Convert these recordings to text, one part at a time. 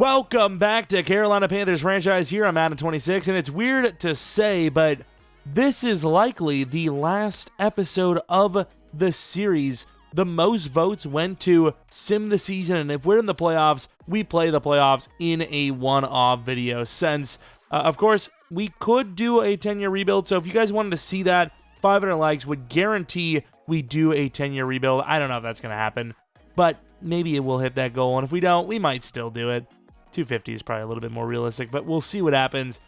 Welcome back to Carolina Panthers Franchise here on Madden 26, and it's weird to say, but this is likely the last episode of the series. The most votes went to Sim the Season, and if we're in the playoffs, we play the playoffs in a one-off video sense. Of course, we could do a 10-year rebuild, so if you guys wanted to see that, 500 likes would guarantee we do a 10-year rebuild. I don't know if that's going to happen, but maybe it will hit that goal, and if we don't, we might still do it. 250 is probably a little bit more realistic, but we'll see what happens.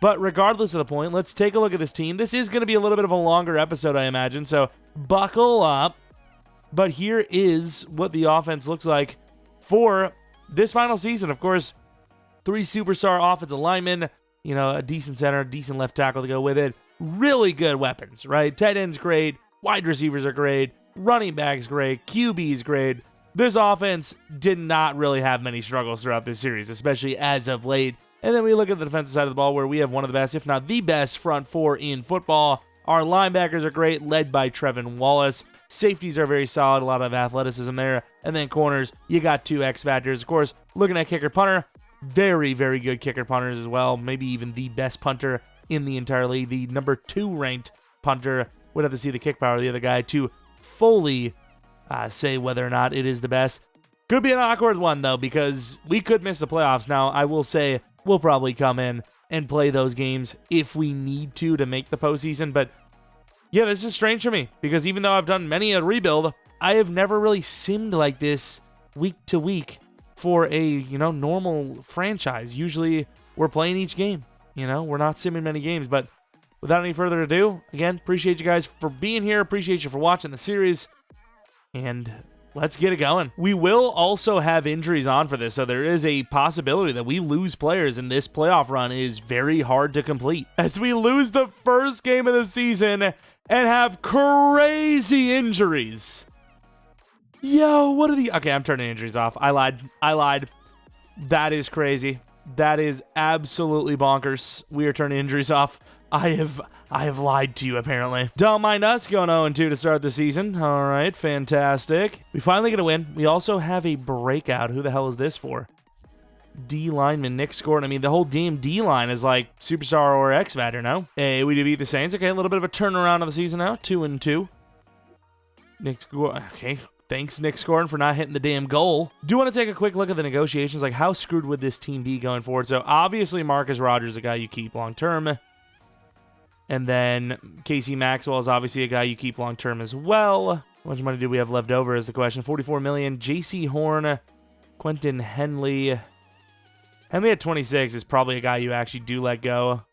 But regardless of the point, let's take a look at this team. This is going to be a little bit of a longer episode, I imagine, so buckle up. But here is what the offense looks like for this final season. Of course, 3 superstar offensive linemen, a decent center, decent left tackle to go with it. Really good weapons, right? Tight end's great, wide receivers are great, running back's great, QB's great. This offense did not really have many struggles throughout this series, especially as of late. And then we look at the defensive side of the ball where we have one of the best, if not the best, front four in football. Our linebackers are great, led by Trevin Wallace. Safeties are very solid, a lot of athleticism there. And then corners, you got 2 X factors. Of course, looking at kicker punter, very, very good kicker punters as well. Maybe even the best punter in the entire league. The number 2 ranked punter. Would have to see the kick power of the other guy to fully say whether or not it is the best. Could be an awkward one, though, because we could miss the playoffs. Now, I will say we'll probably come in and play those games if we need to make the postseason. But, yeah, this is strange for me, because even though I've done many a rebuild, I have never really simmed like this week to week for a, normal franchise. Usually, we're playing each game. We're not simming many games. But without any further ado, again, appreciate you guys for being here. Appreciate you for watching the series. And let's get it going. We will also have injuries on for this, so there is a possibility that we lose players, and this playoff run is very hard to complete. As we lose the first game of the season and have crazy injuries. Yo, what are the... Okay, I'm turning injuries off. I lied. That is crazy. That is absolutely bonkers. We are turning injuries off. I have lied to you, apparently. Don't mind us going 0-2 to start the season. All right, fantastic. We finally get a win. We also have a breakout. Who the hell is this for? D lineman Nick Scored. I mean, the whole damn D line is like superstar or X Factor, no? Hey, we did beat the Saints. Okay, a little bit of a turnaround of the season now. 2-2. Nick Scored. Okay, thanks, Nick Scored, for not hitting the damn goal. Do want to take a quick look at the negotiations. Like, how screwed would this team be going forward? So, obviously, Marcus Rogers is a guy you keep long term. And then Casey Maxwell is obviously a guy you keep long-term as well. How much money do we have left over is the question. $44 million. J.C. Horn, Quentin Henley. Henley at 26 is probably a guy you actually do let go.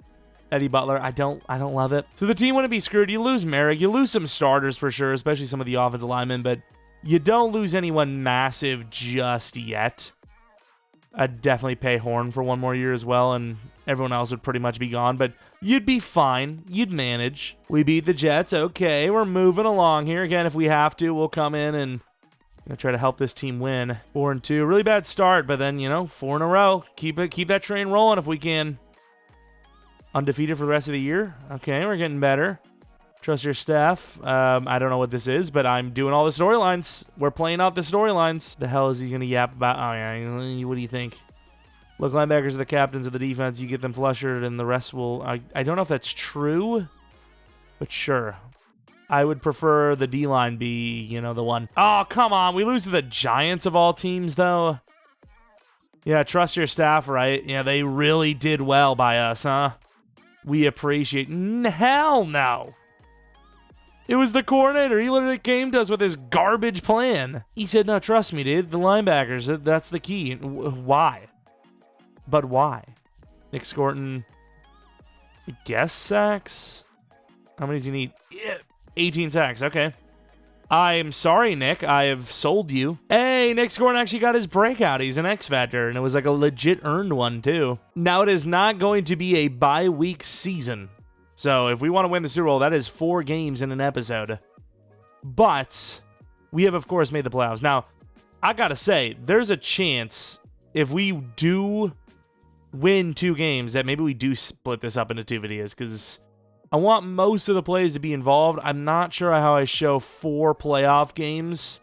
Eddie Butler, I don't love it. So the team wouldn't be screwed. You lose Merrick. You lose some starters for sure, especially some of the offensive linemen, but you don't lose anyone massive just yet. I'd definitely pay Horn for one more year as well, and everyone else would pretty much be gone, but you'd be fine. You'd manage. We beat the Jets. Okay, we're moving along here. Again, if we have to, we'll come in and try to help this team win. 4-2. Really bad start, but then, 4 in a row. Keep that train rolling if we can. Undefeated for the rest of the year. Okay, we're getting better. Trust your staff. I don't know what this is, but I'm doing all the storylines. We're playing out the storylines. The hell is he going to yap about? Oh, yeah. What do you think? Look, linebackers are the captains of the defense. You get them flushered, and the rest will... I don't know if that's true, but sure. I would prefer the D-line be, the one. Oh, come on. We lose to the Giants of all teams, though. Yeah, trust your staff, right? Yeah, they really did well by us, huh? We appreciate... Hell no. It was the coordinator. He literally came to us with his garbage plan. He said, no, trust me, dude. The linebackers, that's the key. Why? But why? Nick Scorton, I guess sacks? How many does he need? 18 sacks. Okay. I'm sorry, Nick. I have sold you. Hey, Nick Scorton actually got his breakout. He's an X Factor, and it was like a legit earned one, too. Now, it is not going to be a bye-week season. So, if we want to win the Super Bowl, that is 4 games in an episode. But we have, of course, made the playoffs. Now, I gotta say, there's a chance if we do win 2 games that maybe we do split this up into 2 videos, because I want most of the plays to be involved. I'm not sure how I show 4 playoff games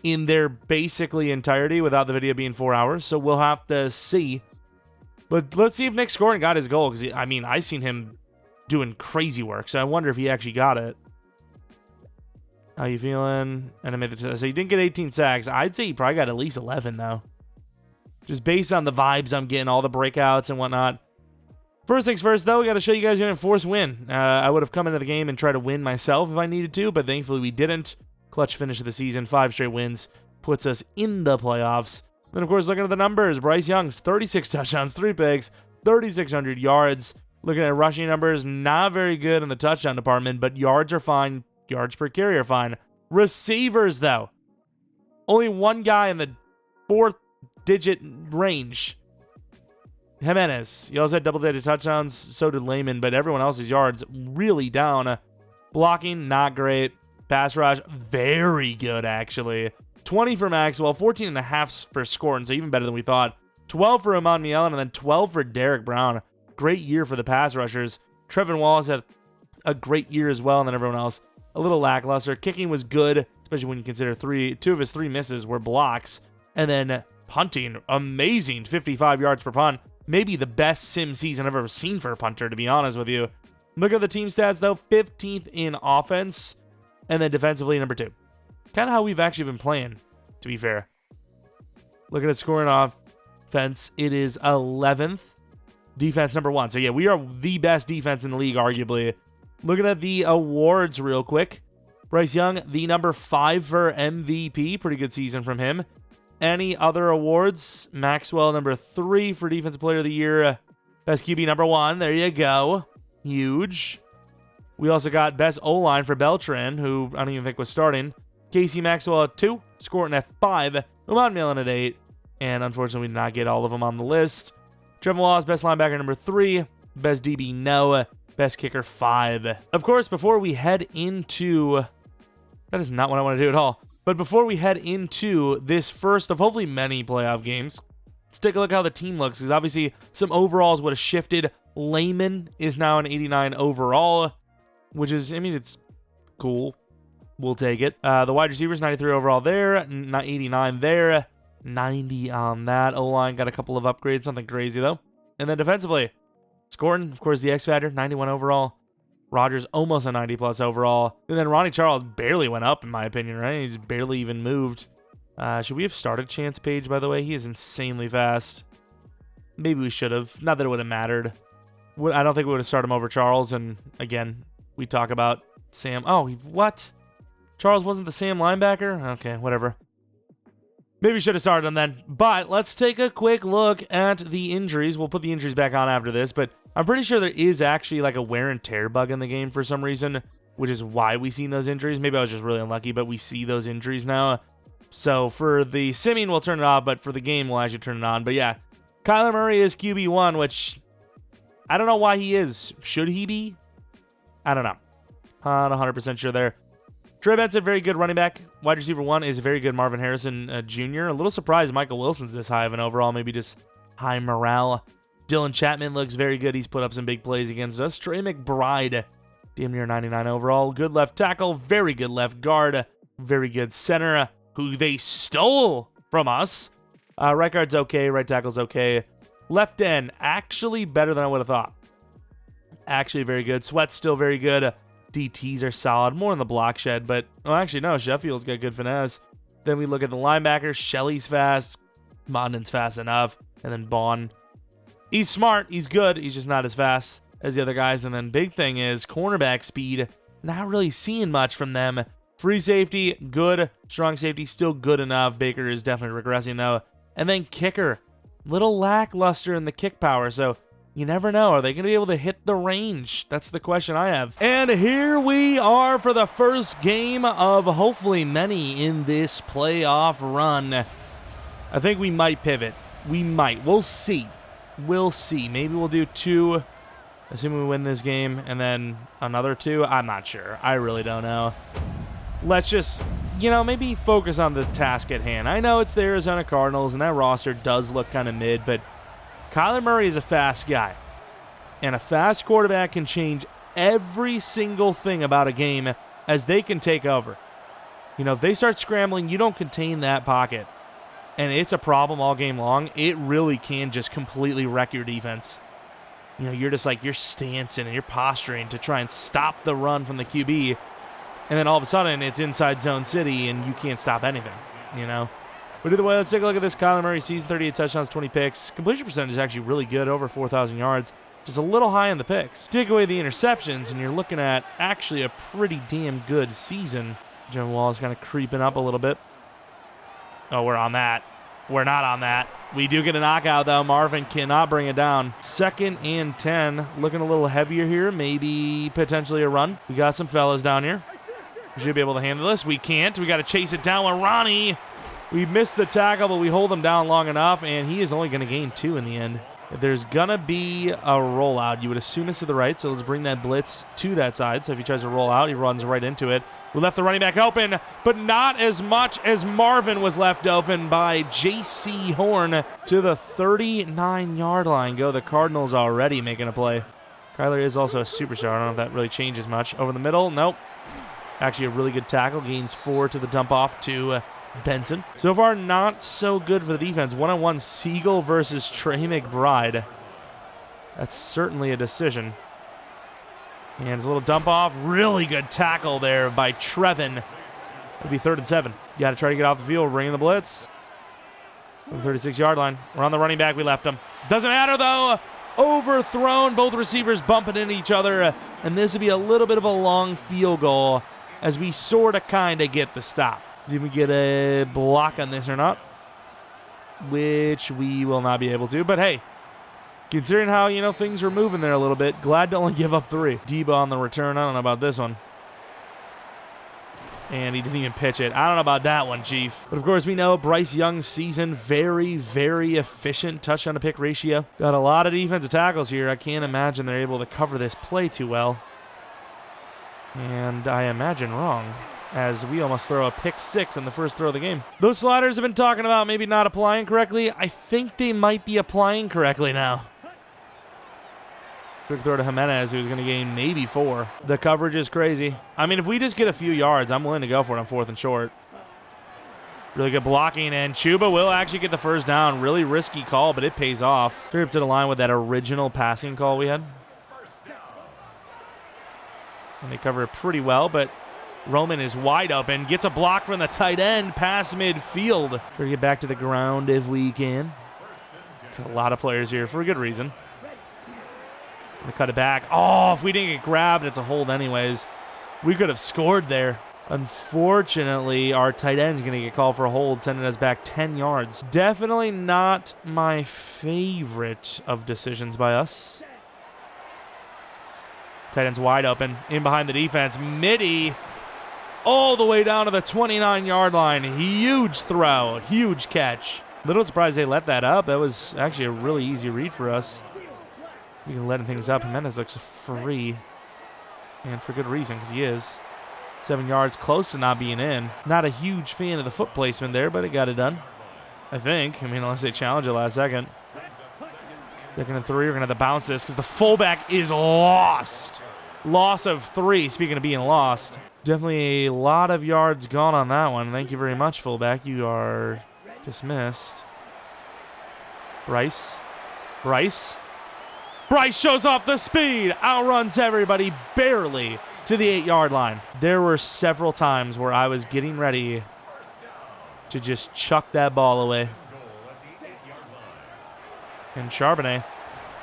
in their basically entirety without the video being 4 hours, so we'll have to see. But let's see if Nick scored and got his goal, because, I mean, I seen him doing crazy work, so I wonder if he actually got it. How you feeling? And I made the so he didn't get 18 sacks. I'd say he probably got at least 11, though. Just based on the vibes I'm getting, all the breakouts and whatnot. First things first, though, we got to show you guys an enforced win. I would have come into the game and tried to win myself if I needed to, but thankfully we didn't. Clutch finish of the season, 5 straight wins, puts us in the playoffs. Then, of course, looking at the numbers, Bryce Young's 36 touchdowns, 3 picks, 3,600 yards. Looking at rushing numbers, not very good in the touchdown department, but yards are fine. Yards per carry are fine. Receivers, though. Only one guy in the 4th-digit range. Jimenez. He also had double-digit touchdowns. So did Lehman, but everyone else's yards really down. Blocking, not great. Pass rush, very good, actually. 20 for Maxwell, 14.5 for Scourton, so even better than we thought. 12 for Amon Mielen, and then 12 for Derek Brown. Great year for the pass rushers. Trevin Wallace had a great year as well, and then everyone else a little lackluster. Kicking was good, especially when you consider 2 of his 3 misses were blocks. And then punting, amazing, 55 yards per punt. Maybe the best sim season I've ever seen for a punter, to be honest with you. Look at the team stats, though. 15th in offense, and then defensively, number 2. Kind of how we've actually been playing, to be fair. Looking at scoring offense, it is 11th. Defense, number 1. So, yeah, we are the best defense in the league, arguably. Looking at the awards real quick. Bryce Young, the number 5 for MVP. Pretty good season from him. Any other awards? Maxwell, number 3 for Defensive Player of the Year. Best QB, number 1. There you go. Huge. We also got Best O-line for Beltran, who I don't even think was starting. Casey Maxwell at 2. Scoring at 5. Amon Mielen at 8. And unfortunately, we did not get all of them on the list. Trevor Wallace, Best Linebacker, number 3. Best DB, no. Best Kicker, 5. Of course, before we head into... That is not what I want to do at all. But before we head into this first of hopefully many playoff games, let's take a look at how the team looks. Because obviously, some overalls would have shifted. Lehman is now an 89 overall, which is, I mean, it's cool. We'll take it. The wide receivers, 93 overall there. 89 there. 90 on that. O-line got a couple of upgrades. Nothing crazy, though. And then defensively, Scourton, of course, the X Factor, 91 overall. Rogers, almost a 90-plus overall. And then Ronnie Charles barely went up, in my opinion, right? He just barely even moved. Should we have started Chance Page, by the way? He is insanely fast. Maybe we should have. Not that it would have mattered. I don't think we would have started him over Charles. And, again, we talk about Sam. Oh, what? Charles wasn't the Sam linebacker? Okay, whatever. Maybe we should have started him then. But let's take a quick look at the injuries. We'll put the injuries back on after this, but I'm pretty sure there is actually like a wear and tear bug in the game for some reason, which is why we've seen those injuries. Maybe I was just really unlucky, but we see those injuries now. So for the simming, we'll turn it off, but for the game, we'll actually turn it on. But yeah, Kyler Murray is QB1, which I don't know why he is. Should he be? I don't know. Not 100% sure there. Trey Benson, very good running back. Wide receiver 1 is a very good Marvin Harrison Jr. A little surprised Michael Wilson's this high of an overall. Maybe just high morale. Dylan Chapman looks very good. He's put up some big plays against us. Trey McBride, damn near 99 overall. Good left tackle. Very good left guard. Very good center, who they stole from us. Right guard's okay. Right tackle's okay. Left end, actually better than I would have thought. Actually very good. Sweat's still very good. DTs are solid, more in the block shed, but, well, actually, no, Sheffield's got good finesse. Then we look at the linebackers. Shelley's fast. Mondon's fast enough. And then Bond. He's smart. He's good. He's just not as fast as the other guys. And then big thing is cornerback speed. Not really seeing much from them. Free safety, good. Strong safety, still good enough. Baker is definitely regressing, though. And then kicker. Little lackluster in the kick power, so you never know. Are they going to be able to hit the range? That's the question I have. And here we are for the first game of hopefully many in this playoff run. I think we might pivot. We might. We'll see. We'll see. Maybe we'll do 2, assuming we win this game, and then another 2. I'm not sure. I really don't know. Let's just, maybe focus on the task at hand. I know it's the Arizona Cardinals, and that roster does look kind of mid, but Kyler Murray is a fast guy, and a fast quarterback can change every single thing about a game as they can take over. You know, if they start scrambling, you don't contain that pocket, and it's a problem all game long, it really can just completely wreck your defense. You know, you're just like, you're stancing and you're posturing to try and stop the run from the QB, and then all of a sudden it's inside zone city and you can't stop anything, you know. But either way, let's take a look at this. Kyler Murray season, 38 touchdowns, 20 picks. Completion percentage is actually really good, over 4,000 yards. Just a little high in the picks. Take away the interceptions, and you're looking at actually a pretty damn good season. Jim Wall's kind of creeping up a little bit. Oh, we're on that. We're not on that. We do get a knockout, though. Marvin cannot bring it down. 2nd and 10. Looking a little heavier here. Maybe potentially a run. We got some fellas down here. We should be able to handle this. We can't. We got to chase it down with Ronnie. We missed the tackle, but we hold him down long enough, and he is only going to gain 2 in the end. If there's going to be a rollout, you would assume it's to the right, so let's bring that blitz to that side. So if he tries to roll out, he runs right into it. We left the running back open, but not as much as Marvin was left open by J.C. Horn to the 39-yard line. Go the Cardinals already making a play. Kyler is also a superstar. I don't know if that really changes much. Over the middle, nope. Actually a really good tackle. Gains 4 to the dump off to Benson. So far, not so good for the defense. 1-on-1 Siegel versus Trey McBride. That's certainly a decision. And it's a little dump off. Really good tackle there by Trevin. It'll be 3rd and 7. You got to try to get off the field. Ring the blitz. 36-yard line. We're on the running back. We left him. Doesn't matter, though. Overthrown. Both receivers bumping into each other. And this will be a little bit of a long field goal as we sort of kind of get the stop. See if we get a block on this or not, which we will not be able to. But hey, considering how, you know, things are moving there a little bit, glad to only give up 3. Debo on the return. I don't know about this one. And he didn't even pitch it. I don't know about that one, Chief. But of course, we know Bryce Young's season, very, very efficient touchdown to pick ratio. Got a lot of defensive tackles here. I can't imagine they're able to cover this play too well. And I imagine wrong, as we almost throw a pick 6 in the first throw of the game. Those sliders have been talking about maybe not applying correctly. I think they might be applying correctly now. Quick throw to Jimenez, who's going to gain maybe 4. The coverage is crazy. I mean, if we just get a few yards, I'm willing to go for it on 4th and short. Really good blocking, and Chuba will actually get the first down. Really risky call, but it pays off. Straight up to the line with that original passing call we had. And they cover it pretty well, but Roman is wide open. Gets a block from the tight end past midfield. Try to get back to the ground if we can. Got a lot of players here for a good reason. Gonna cut it back. Oh, if we didn't get grabbed, it's a hold anyways. We could have scored there. Unfortunately, our tight end's going to get called for a hold, sending us back 10 yards. Definitely not my favorite of decisions by us. Tight end's wide open, in behind the defense. Mitty, all the way down to the 29-yard line. Huge throw, huge catch. Little surprised they let that up. That was actually a really easy read for us. We can letting things up. Jimenez looks free, and for good reason, because he is. 7 yards, close to not being in. Not a huge fan of the foot placement there, but it got it done, I think. I mean, unless they challenge it last second. 2nd and 3, we're going to have to bounce this because the fullback is lost. Loss of 3, speaking of being lost. Definitely a lot of yards gone on that one. Thank you very much, fullback. You are dismissed. Bryce shows off the speed. Outruns everybody barely to the 8-yard line. There were several times where I was getting ready to just chuck that ball away. And Charbonnet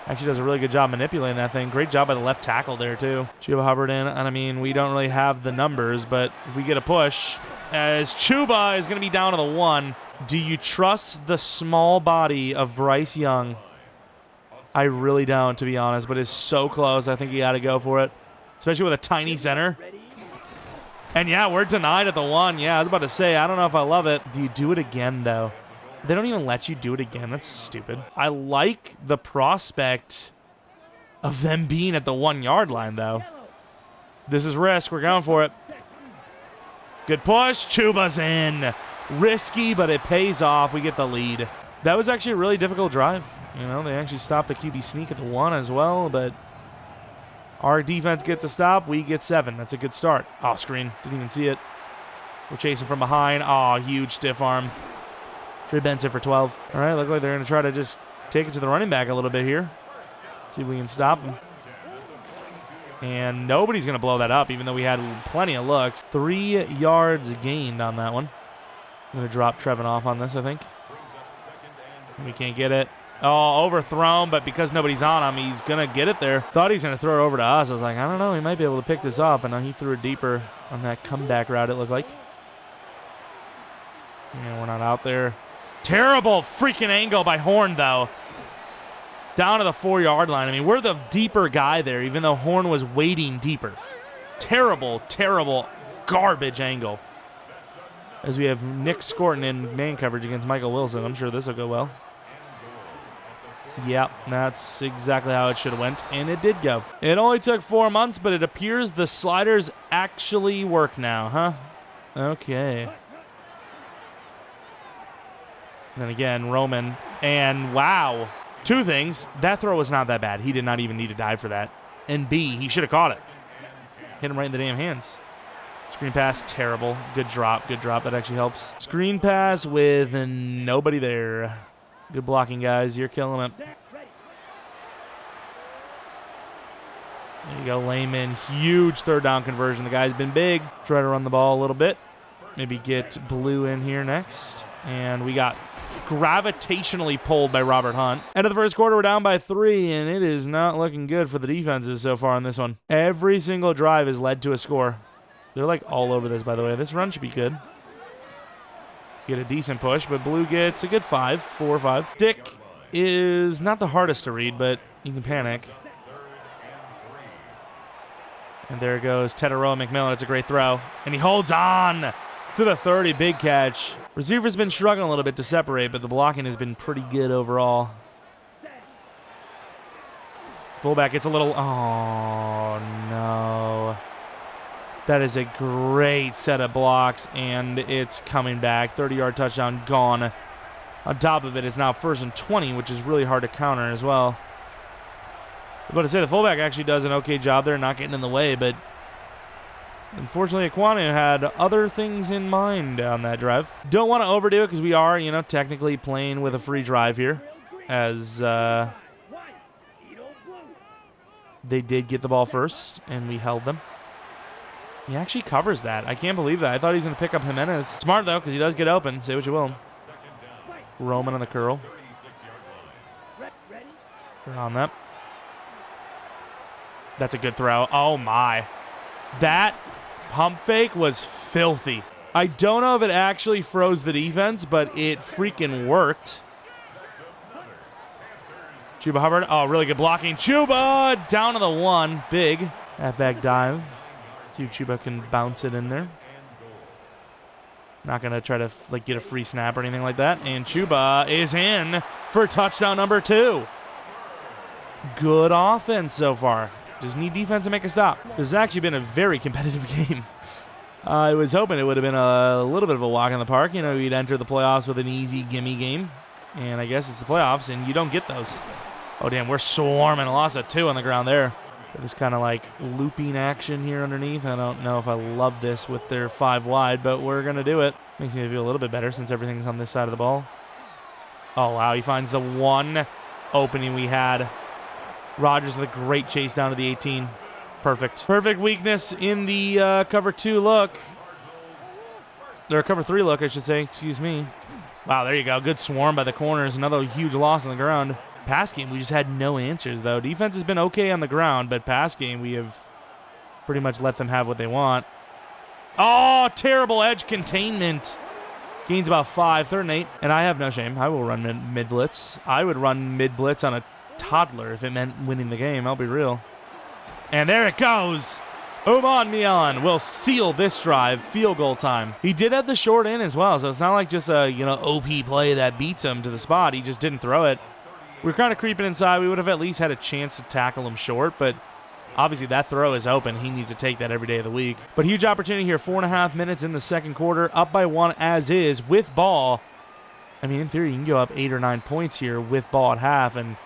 actually does a really good job manipulating that thing. Great job by the left tackle there, too. Chuba Hubbard in, and I mean, we don't really have the numbers, but if we get a push, as Chuba is going to be down to the 1. Do you trust the small body of Bryce Young? I really don't, to be honest, but it's so close. I think you got to go for it, especially with a tiny center. And yeah, we're denied at the 1. Yeah, I was about to say, I don't know if I love it. Do you do it again, though? They don't even let you do it again. That's stupid. I like the prospect of them being at the 1-yard line, though. This is risk. We're going for it. Good push. Chuba's in. Risky, but it pays off. We get the lead. That was actually a really difficult drive. You know, they actually stopped the QB sneak at the 1 as well, but our defense gets a stop. We get 7. That's a good start. Off screen. Didn't even see it. We're chasing from behind. Oh, huge stiff arm. Trey Benson for 12. All right, look like they're going to try to just take it to the running back a little bit here. See if we can stop him. And nobody's going to blow that up, even though we had plenty of looks. 3 yards gained on that one. I'm going to drop Trevin off on this, I think. We can't get it. Oh, overthrown, but because nobody's on him, he's going to get it there. Thought he was going to throw it over to us. I was like, I don't know. He might be able to pick this up. And now he threw it deeper on that comeback route, it looked like. Yeah, we're not out there. Terrible freaking angle by Horn, though. Down to the 4-yard line. I mean, we're the deeper guy there, even though Horn was waiting deeper. Terrible, terrible, garbage angle. As we have Nick Scorton in man coverage against Michael Wilson. I'm sure this will go well. Yep, that's exactly how it should have went, and it did go. It only took 4 months, but it appears the sliders actually work now, huh? Okay. Then again, Roman, and wow. 2 things. That throw was not that bad. He did not even need to dive for that. And B, he should have caught it. Hit him right in the damn hands. Screen pass, terrible. Good drop, good drop. That actually helps. Screen pass with nobody there. Good blocking, guys. You're killing it. There you go, Layman. Huge 3rd down conversion. The guy's been big. Try to run the ball a little bit. Maybe get Blue in here next. And we got gravitationally pulled by Robert Hunt. End of the first quarter, we're down by 3, and it is not looking good for the defenses so far on this one. Every single drive has led to a score. They're like all over this, by the way. This run should be good. Get a decent push, but Blue gets a good 4 or 5. Dick is not the hardest to read, but you can panic. And there goes Jeromepkr. It's a great throw. And he holds on to the 30. Big catch. Receiver's been struggling a little bit to separate, but the blocking has been pretty good overall. Fullback gets a little... Oh, no. That is a great set of blocks, and it's coming back. 30-yard touchdown gone. On top of it, it's now 1st and 20, which is really hard to counter as well. But to say the fullback actually does an okay job there, not getting in the way, but unfortunately, Aquanu had other things in mind on that drive. Don't want to overdo it because we are, technically playing with a free drive here, as they did get the ball first, and we held them. He actually covers that. I can't believe that. I thought he was going to pick up Jimenez. Smart, though, because he does get open. Say what you will. Roman on the curl. We're on that. That's a good throw. Oh, my. That pump fake was filthy. I don't know if it actually froze the defense, but it freaking worked. Chuba Hubbard. Oh, really good blocking. Chuba down to the 1. Big. Halfback dive. See if Chuba can bounce it in there. Not going to try to get a free snap or anything like that. And Chuba is in for touchdown number 2. Good offense so far. Just need defense to make a stop. This has actually been a very competitive game. I was hoping it would have been a little bit of a walk in the park. We'd enter the playoffs with an easy gimme game. And I guess it's the playoffs, and you don't get those. Oh, damn, we're swarming. A loss of 2 on the ground there. This kind of looping action here underneath. I don't know if I love this with their 5 wide, but we're going to do it. Makes me feel a little bit better since everything's on this side of the ball. Oh, wow. He finds the one opening we had. Rodgers with a great chase down to the 18. Perfect. Perfect weakness in the cover 2 look. Or cover 3 look, I should say. Excuse me. Wow, there you go. Good swarm by the corners. Another huge loss on the ground. Pass game, we just had no answers, though. Defense has been okay on the ground, but pass game, we have pretty much let them have what they want. Oh, terrible edge containment. Gains about 5, 3rd and 8. And I have no shame. I will run mid-blitz. I would run mid-blitz on a toddler if it meant winning the game. I'll be real. And there it goes. Oman Mian will seal this drive. Field goal time. He did have the short in as well, so it's not like just a, OP play that beats him to the spot. He just didn't throw it. We were kind of creeping inside. We would have at least had a chance to tackle him short, but obviously that throw is open. He needs to take that every day of the week. But huge opportunity here. 4.5 minutes in the second quarter. Up by 1 as is with ball. I mean, in theory, you can go up 8 or 9 points here with ball at half, and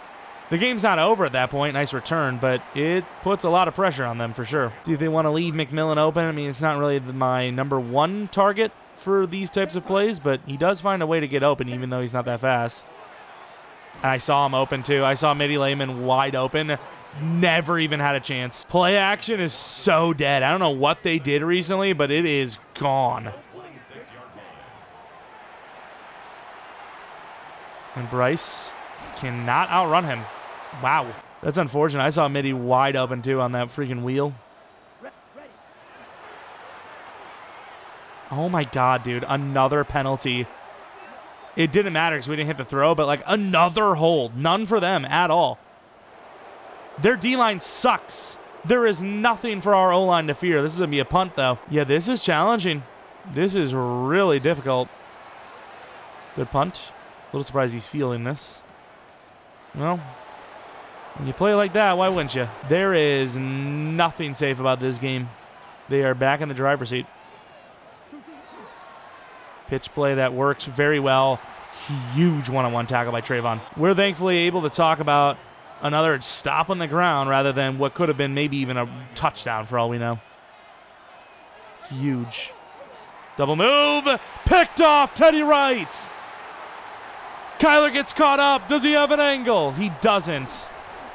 The game's not over at that point. Nice return, but it puts a lot of pressure on them for sure. Do they want to leave McMillan open? I mean, it's not really my number one target for these types of plays, but he does find a way to get open even though he's not that fast. I saw him open too. I saw Mitty Lehman wide open. Never even had a chance. Play action is so dead. I don't know what they did recently, but it is gone. And Bryce cannot outrun him. Wow. That's unfortunate. I saw Mitty wide open too on that freaking wheel. Oh my God, dude. Another penalty. It didn't matter because we didn't hit the throw, but like another hold. None for them at all. Their D-line sucks. There is nothing for our O-line to fear. This is going to be a punt, though. Yeah, this is challenging. This is really difficult. Good punt. A little surprised he's feeling this. Well, when you play like that, why wouldn't you? There is nothing safe about this game. They are back in the driver's seat. Pitch play that works very well. Huge one-on-one tackle by Trayvon. We're thankfully able to talk about another stop on the ground rather than what could have been maybe even a touchdown for all we know. Huge. Double move. Picked off Teddy Wright. Kyler gets caught up. Does he have an angle? He doesn't.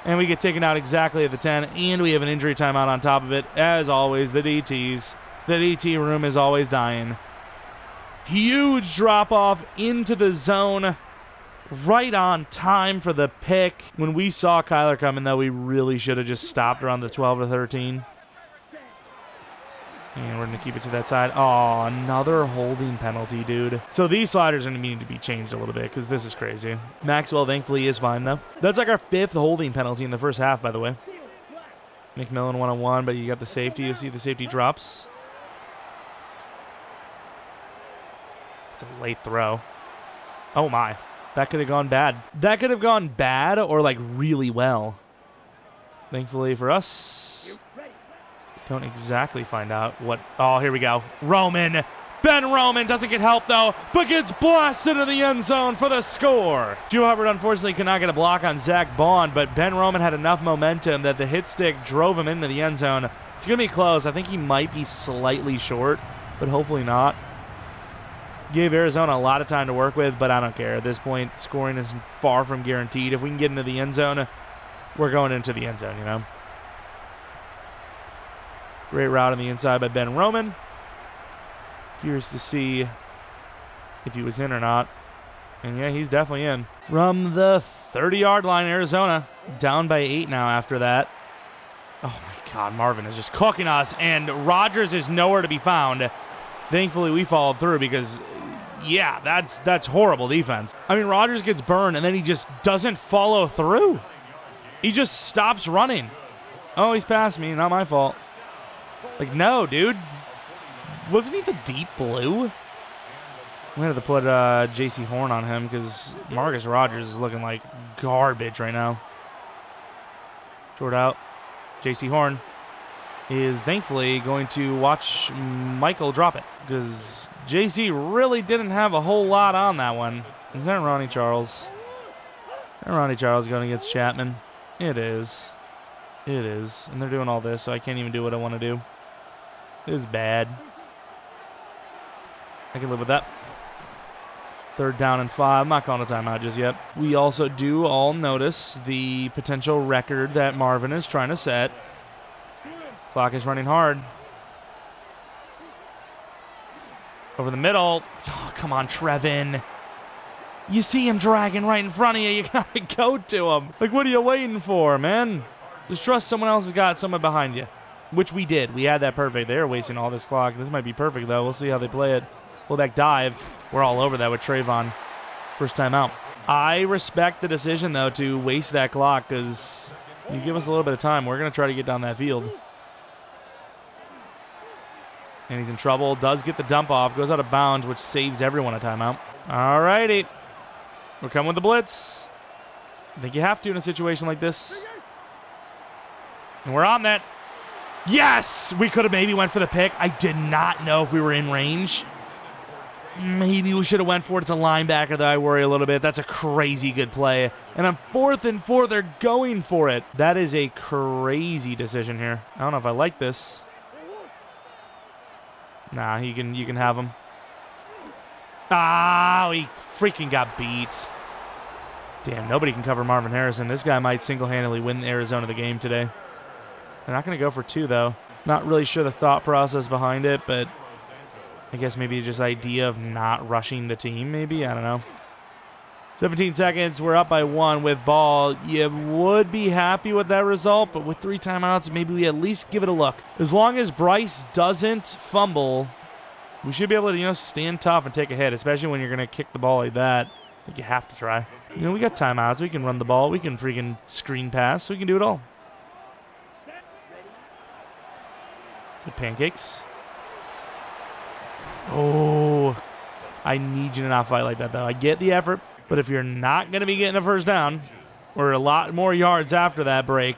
And we get taken out exactly at the 10, and we have an injury timeout on top of it. As always, the DTs. The DT room is always dying. Huge drop-off into the zone. Right on time for the pick. When we saw Kyler coming, though, we really should have just stopped around the 12 to 13. And we're going to keep it to that side. Oh, another holding penalty, dude. So these sliders are going to need to be changed a little bit because this is crazy. Maxwell, thankfully, is fine, though. That's like our 5th holding penalty in the first half, by the way. McMillan one-on-one, but you got the safety. You see the safety drops. It's a late throw. Oh, my. That could have gone bad. That could have gone bad or, like, really well. Thankfully for us, don't exactly find out what... Oh, here we go. Roman. Ben Roman doesn't get help, though, but gets blasted into the end zone for the score. Drew Hubbard, unfortunately, could not get a block on Zach Bond, but Ben Roman had enough momentum that the hit stick drove him into the end zone. It's going to be close. I think he might be slightly short, but hopefully not. Gave Arizona a lot of time to work with, but I don't care. At this point, scoring is far from guaranteed. If we can get into the end zone, we're going into the end zone, you know. Great route on the inside by Ben Roman. Curious to see if he was in or not. And yeah, he's definitely in. From the 30-yard line, Arizona. Down by 8 now after that. Oh my God, Marvin is just cooking us, and Rodgers is nowhere to be found. Thankfully, we followed through because, yeah, that's horrible defense. I mean, Rodgers gets burned, and then he just doesn't follow through. He just stops running. Oh, he's past me. Not my fault. Like, no, dude. Wasn't he the deep blue? We had to put J.C. Horn on him because Marcus Rodgers is looking like garbage right now. Short out. J.C. Horn is thankfully going to watch Michael drop it because JC really didn't have a whole lot on that one. Is that Ronnie Charles? Is that Ronnie Charles going against Chapman? It is. It is. And they're doing all this, so I can't even do what I want to do. It is bad. I can live with that. 3rd down and 5. I'm not calling a timeout just yet. We also do all notice the potential record that Marvin is trying to set. Clock is running hard. Over the middle. Oh, come on, Trevin. You see him dragging right in front of you. You got to go to him. Like, what are you waiting for, man? Just trust someone else has got someone behind you, which we did. We had that perfect. They're wasting all this clock. This might be perfect, though. We'll see how they play it. Fullback dive. We're all over that with Trayvon. First time out. I respect the decision, though, to waste that clock because you give us a little bit of time. We're going to try to get down that field. And he's in trouble. Does get the dump off. Goes out of bounds, which saves everyone a timeout. All righty. We're coming with the blitz. I think you have to in a situation like this. And we're on that. Yes! We could have maybe went for the pick. I did not know if we were in range. Maybe we should have went for it. It's a linebacker that I worry a little bit. That's a crazy good play. And on 4th and 4, they're going for it. That is a crazy decision here. I don't know if I like this. Nah, you can have him. Ah, he freaking got beat. Damn, nobody can cover Marvin Harrison. This guy might single-handedly win Arizona the game today. They're not going to go for 2, though. Not really sure the thought process behind it, but I guess maybe just idea of not rushing the team, maybe? I don't know. 17 seconds. We're up by 1 with ball. You would be happy with that result, but with 3 timeouts, maybe we at least give it a look. As long as Bryce doesn't fumble, we should be able to, stand tough and take a hit, especially when you're going to kick the ball like that. I think you have to try. We got timeouts. We can run the ball. We can freaking screen pass. We can do it all. Good pancakes. Oh, I need you to not fight like that, though. I get the effort, but if you're not going to be getting a first down or a lot more yards after that break,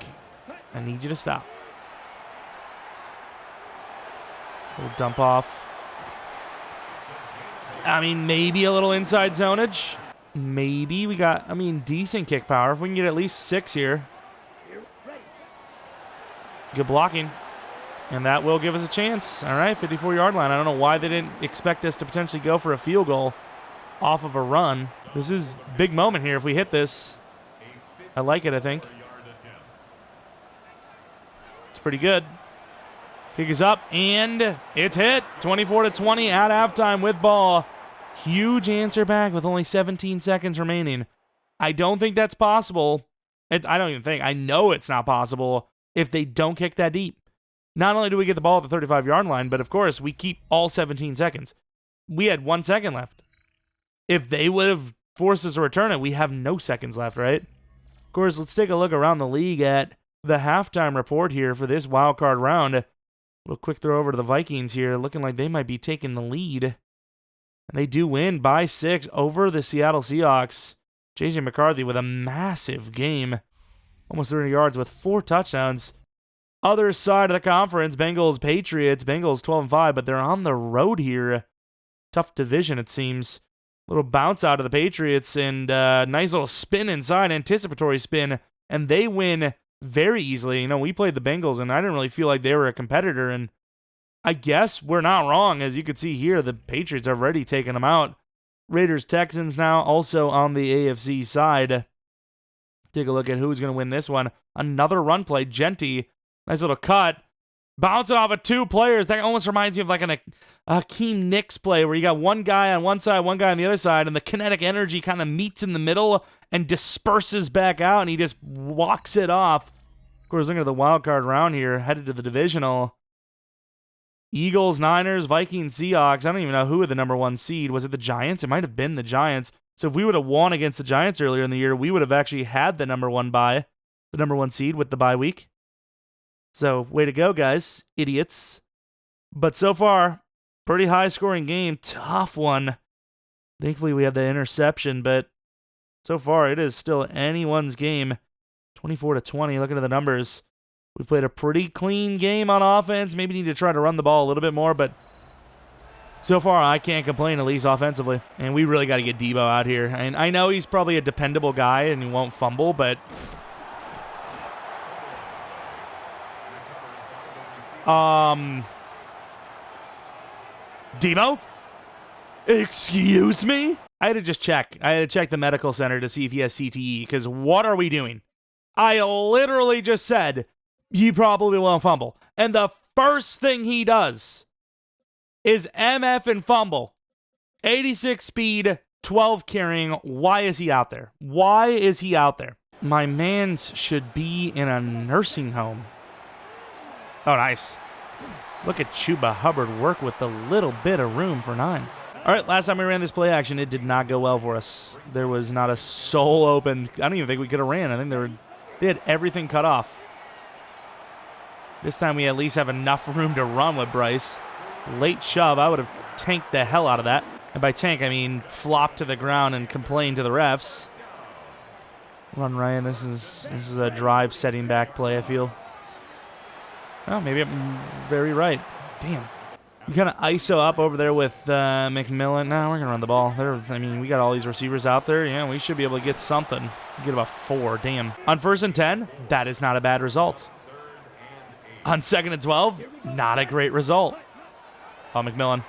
I need you to stop. Little dump off. I mean, maybe a little inside zonage. Maybe we got, decent kick power. If we can get at least 6 here. Good blocking. And that will give us a chance. All right, 54-yard line. I don't know why they didn't expect us to potentially go for a field goal off of a run. This is a big moment here if we hit this. I like it, I think. It's pretty good. Kick is up, and it's hit. 24-20 at halftime with ball. Huge answer back with only 17 seconds remaining. I don't think that's possible. I don't even think. I know it's not possible if they don't kick that deep. Not only do we get the ball at the 35-yard line, but of course, we keep all 17 seconds. We had 1 second left. If they would have forced us to return it, we have no seconds left, right? Of course, let's take a look around the league at the halftime report here for this wild card round. A little quick throw over to the Vikings here, looking like they might be taking the lead. And they do win by 6 over the Seattle Seahawks. J.J. McCarthy with a massive game. Almost 300 yards with 4 touchdowns. Other side of the conference, Bengals, Patriots. Bengals 12-5, but they're on the road here. Tough division, it seems. Little bounce out of the Patriots and nice little spin inside, anticipatory spin, and they win very easily. We played the Bengals, and I didn't really feel like they were a competitor, and I guess we're not wrong. As you can see here, the Patriots have already taken them out. Raiders, Texans now also on the AFC side. Take a look at who's going to win this one. Another run play, Genty. Nice little cut. Bouncing off of 2 players. That almost reminds me of like a Hakeem Nicks play where you got one guy on one side, one guy on the other side, and the kinetic energy kind of meets in the middle and disperses back out, and he just walks it off. Of course, looking at the wild card round here, headed to the divisional. Eagles, Niners, Vikings, Seahawks. I don't even know who had the number 1 seed. Was it the Giants? It might have been the Giants. So if we would have won against the Giants earlier in the year, we would have actually had the number 1 seed with the bye week. So, way to go, guys. Idiots. But so far, pretty high-scoring game. Tough one. Thankfully, we have the interception, but so far, it is still anyone's game. 24-20, looking at the numbers. We've played a pretty clean game on offense. Maybe need to try to run the ball a little bit more, but so far, I can't complain, at least offensively. And we really got to get Debo out here. And I know he's probably a dependable guy and he won't fumble, but Debo? Excuse me? I had to just check. I had to check the medical center to see if he has CTE, because what are we doing? I literally just said he probably won't fumble. And the first thing he does is MF and fumble. 86 speed, 12 carrying. Why is he out there? Why is he out there? My mans should be in a nursing home. Oh, nice. Look at Chuba Hubbard work with a little bit of room for 9. All right, last time we ran this play action, it did not go well for us. There was not a soul open. I don't even think we could have ran. I think they had everything cut off. This time we at least have enough room to run with Bryce. Late shove, I would have tanked the hell out of that. And by tank, I mean flop to the ground and complain to the refs. Run, Ryan. This is a drive setting back play, I feel. Oh, maybe I'm very right. Damn. You kind of ISO up over there with McMillan. No, we're going to run the ball. I mean, we got all these receivers out there. Yeah, we should be able to get something. Get about 4. Damn. On 1st and 10, that is not a bad result. On 2nd and 12, not a great result. Oh, McMillan.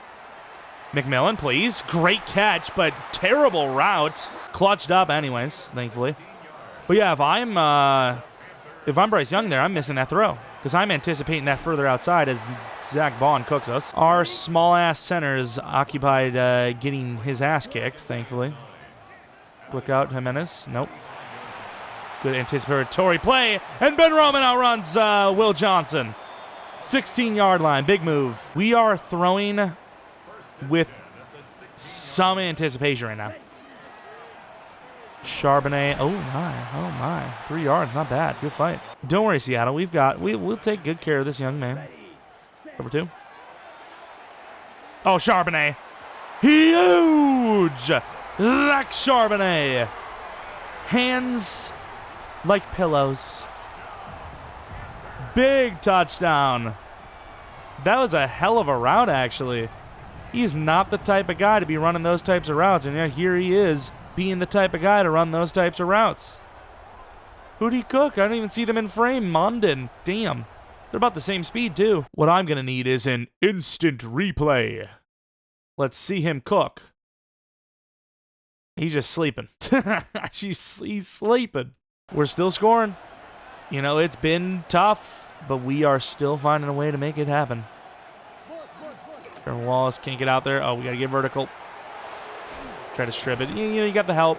McMillan, please. Great catch, but terrible route. Clutched up anyways, thankfully. But yeah, if I'm Bryce Young there, I'm missing that throw because I'm anticipating that further outside as Zach Bond cooks us. Our small-ass center is occupied getting his ass kicked, thankfully. Look out, Jimenez. Nope. Good anticipatory play, and Ben Roman outruns Will Johnson. 16-yard line, big move. We are throwing with some anticipation right now. Charbonnet, oh my, 3 yards, not bad, good fight. Don't worry, Seattle, we'll take good care of this young man. Number 2. Oh, Charbonnet, huge, like Charbonnet, hands like pillows. Big touchdown. That was a hell of a route, actually. He's not the type of guy to be running those types of routes, and yeah, here he is, being the type of guy to run those types of routes. Who'd he cook? I don't even see them in frame. Mondin. Damn. They're about the same speed, too. What I'm going to need is an instant replay. Let's see him cook. He's just sleeping. He's sleeping. We're still scoring. You know, it's been tough, but we are still finding a way to make it happen. Wallace can't get out there. Oh, we got to get vertical. Try to strip it. You got the help.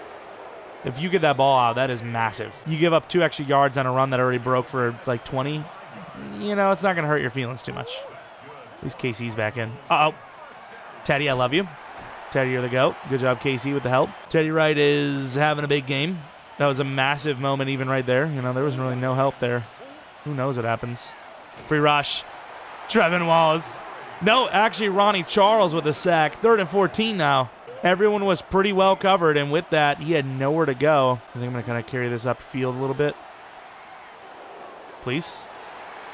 If you get that ball out, that is massive. You give up 2 extra yards on a run that already broke for like 20. You know, it's not going to hurt your feelings too much. At least KC's back in. Uh-oh. Teddy, I love you. Teddy, you're the GOAT. Good job, KC, with the help. Teddy Wright is having a big game. That was a massive moment even right there. You know, there was really no help there. Who knows what happens. Free rush. Trevin Wallace. No, actually, Ronnie Charles with a sack. 3rd and 14 now. Everyone was pretty well covered, and with that, he had nowhere to go. I think I'm going to kind of carry this upfield a little bit. Please.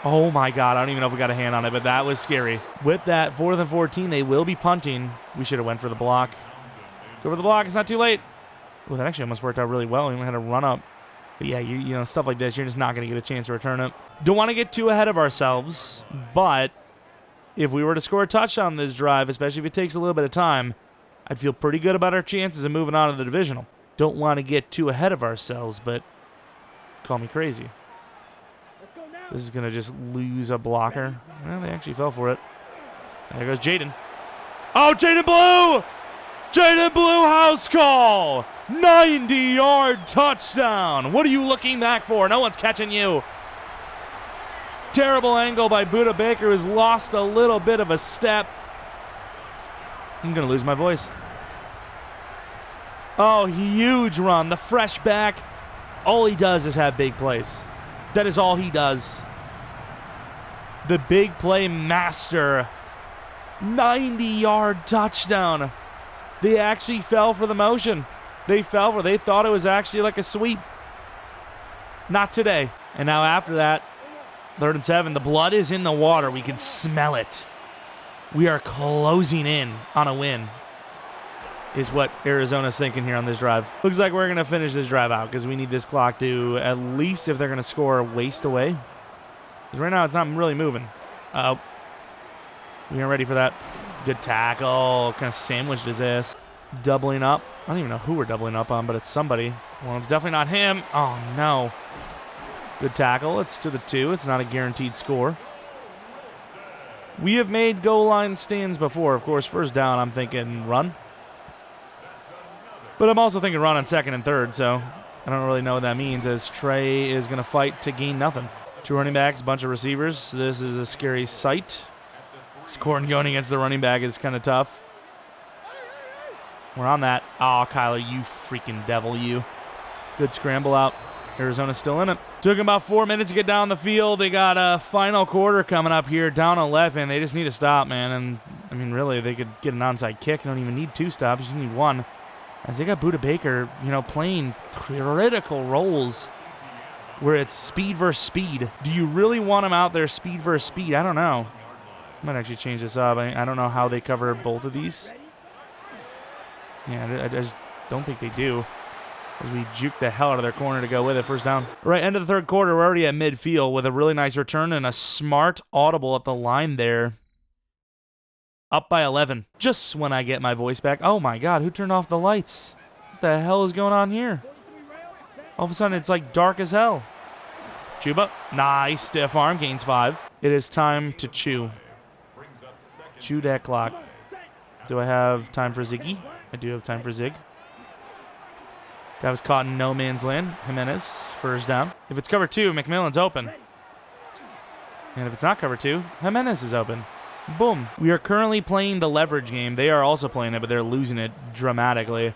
Oh, my God. I don't even know if we got a hand on it, but that was scary. With that, 4th and 14, they will be punting. We should have went for the block. Go for the block. It's not too late. Well, that actually almost worked out really well. We had a run up. But yeah, you know, stuff like this, you're just not going to get a chance to return it. Don't want to get too ahead of ourselves, but if we were to score a touchdown this drive, especially if it takes a little bit of time, I'd feel pretty good about our chances of moving on to the divisional. Don't want to get too ahead of ourselves, but call me crazy. This is going to just lose a blocker. Well, they actually fell for it. There goes Jaden. Oh, Jaden Blue! Jaden Blue house call! 90-yard touchdown! What are you looking back for? No one's catching you. Terrible angle by Buda Baker, who's lost a little bit of a step. I'm going to lose my voice. Oh, huge run. The fresh back. All he does is have big plays. That is all he does. The big play master. 90-yard touchdown. They actually fell for the motion. They thought it was actually like a sweep. Not today. And now after that, 3rd and 7, the blood is in the water. We can smell it. We are closing in on a win, is what Arizona's thinking here on this drive. Looks like we're going to finish this drive out because we need this clock to, at least if they're going to score, waste away. Because right now it's not really moving. Uh-oh. We aren't ready for that. Good tackle. Kind of sandwiched his ass. Doubling up. I don't even know who we're doubling up on, but it's somebody. Well, it's definitely not him. Oh, no. Good tackle. It's to the 2. It's not a guaranteed score. We have made goal line stands before. Of course, 1st down, I'm thinking run. But I'm also thinking run on 2nd and 3rd, so I don't really know what that means, as Trey is going to fight to gain nothing. 2 running backs, a bunch of receivers. This is a scary sight. Scoring going against the running back is kind of tough. We're on that. Oh, Kyler, you freaking devil, you. Good scramble out. Arizona's still in it. Took them about 4 minutes to get down the field. They got a final quarter coming up here, down 11. They just need to stop, man. And, I mean, really, they could get an onside kick. They don't even need 2 stops. You just need 1. As they got Buda Baker, you know, playing critical roles where it's speed versus speed. Do you really want him out there speed versus speed? I don't know. Might actually change this up. I don't know how they cover both of these. Yeah, I just don't think they do. As we juke the hell out of their corner to go with it. First down. Right, end of the third quarter. We're already at midfield with a really nice return and a smart audible at the line there. Up by 11. Just when I get my voice back. Oh my God, who turned off the lights? What the hell is going on here? All of a sudden, it's like dark as hell. Chuba. Nice. Stiff arm. Gains 5. It is time to chew. Chew that clock. Do I have time for Ziggy? I do have time for Zig. Guy was caught in no man's land. Jimenez, first down. If it's cover 2, McMillan's open. And if it's not cover 2, Jimenez is open. Boom. We are currently playing the leverage game. They are also playing it, but they're losing it dramatically.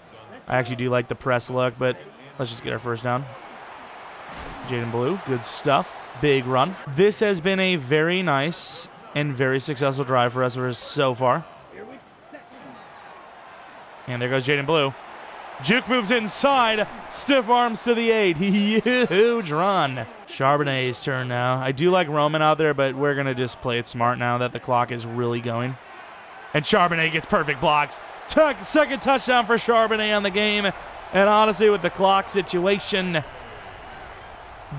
I actually do like the press look, but let's just get our first down. Jaden Blue, good stuff. Big run. This has been a very nice and very successful drive for us so far. And there goes Jaden Blue. Juke moves inside. Stiff arms to the 8. Huge run. Charbonnet's turn now. I do like Roman out there, but we're going to just play it smart now that the clock is really going. And Charbonnet gets perfect blocks. Second touchdown for Charbonnet on the game. And honestly, with the clock situation,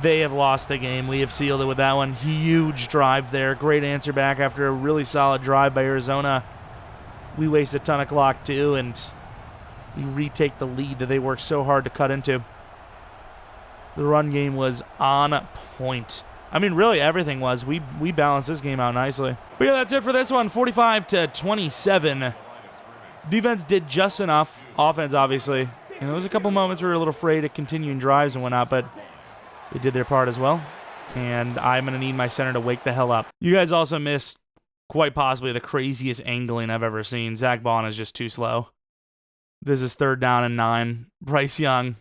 they have lost the game. We have sealed it with that one. Huge drive there. Great answer back after a really solid drive by Arizona. We waste a ton of clock too, and we retake the lead that they worked so hard to cut into. The run game was on point. I mean, really, everything was. We balanced this game out nicely. But yeah, that's it for this one. 45-27. Defense did just enough. Offense, obviously. And there was a couple moments where we were a little afraid of continuing drives and whatnot, but they did their part as well. And I'm going to need my center to wake the hell up. You guys also missed quite possibly the craziest angling I've ever seen. Zach Bond is just too slow. This is 3rd down and 9. Bryce Young